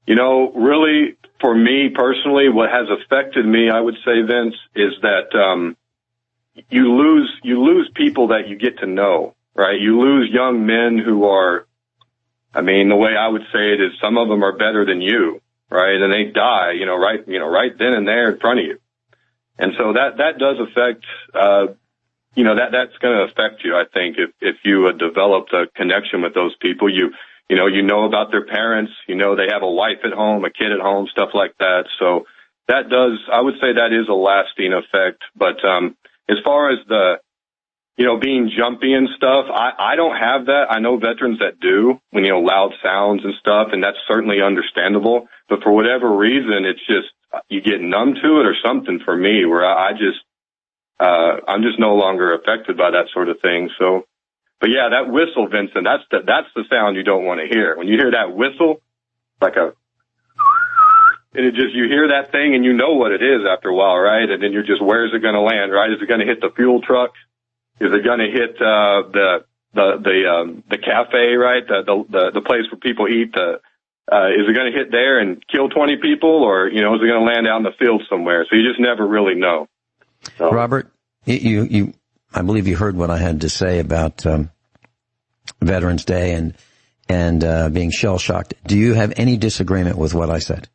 Really, for me personally, what has affected me, I would say, Vince, is that, you lose people that you get to know, right? You lose young men who are, the way I would say it is some of them are better than you, right? And they die, right then and there in front of you. And so that does affect, that's going to affect you, I think, if you developed a connection with those people. You know about their parents, they have a wife at home, a kid at home, stuff like that. So I would say that is a lasting effect. But, as far as the, being jumpy and stuff, I don't have that. I know veterans that do when, loud sounds and stuff, and that's certainly understandable. But for whatever reason, it's just, you get numb to it or something for me where I'm just no longer affected by that sort of thing. So, but yeah, that whistle, Vincent, that's the sound you don't want to hear. When you hear that whistle, like and you hear that thing and you know what it is after a while, right? And then you're just, where's it going to land, right? Is it going to hit the fuel truck? Is it going to hit, the cafe, right? The place where people eat, is it going to hit there and kill 20 people, or, is it going to land out in the field somewhere? So you just never really know. So. Robert, you I believe you heard what I had to say about Veterans Day and being shell-shocked. Do you have any disagreement with what I said?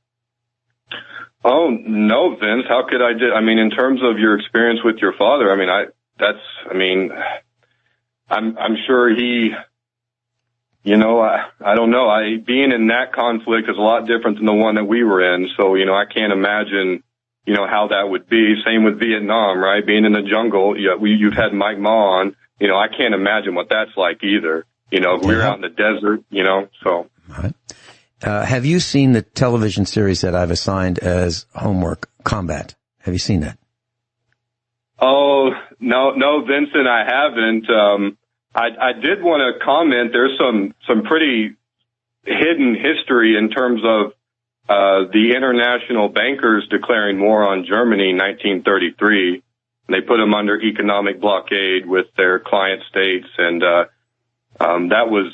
Oh, no, Vince. How could I I mean, in terms of your experience with your father, I mean, I'm sure he, I don't know. Being in that conflict is a lot different than the one that we were in. So, I can't imagine, how that would be. Same with Vietnam, right? Being in the jungle. You've had Mike Ma on. I can't imagine what that's like either. We're out in the desert, so. All right. Have you seen the television series that I've assigned as homework, Combat? Have you seen that? Oh, no, Vincent, I haven't. I did want to comment. There's some pretty hidden history in terms of the international bankers declaring war on Germany in 1933. They put them under economic blockade with their client states, and that was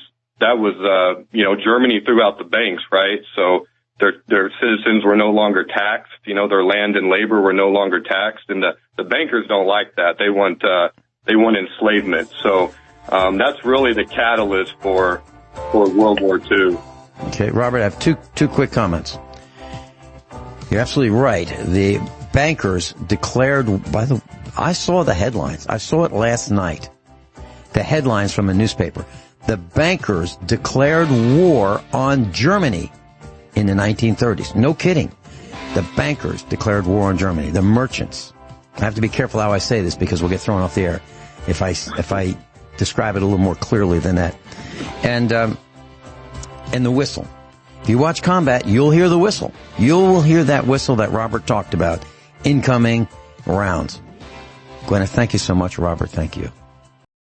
Germany threw out the banks, right? So their citizens were no longer taxed. Their land and labor were no longer taxed, and the bankers don't like that. They want enslavement. So that's really the catalyst for World War II. Okay, Robert, I have two quick comments. You're absolutely right. The bankers declared. I saw the headlines. I saw it last night. The headlines from a newspaper. The bankers declared war on Germany in the 1930s. No kidding. The bankers declared war on Germany. The merchants. I have to be careful how I say this because we'll get thrown off the air if I describe it a little more clearly than that. And the whistle. If you watch Combat, you'll hear the whistle. You will hear that whistle that Robert talked about. Incoming rounds. Guineith, thank you so much, Robert. Thank you.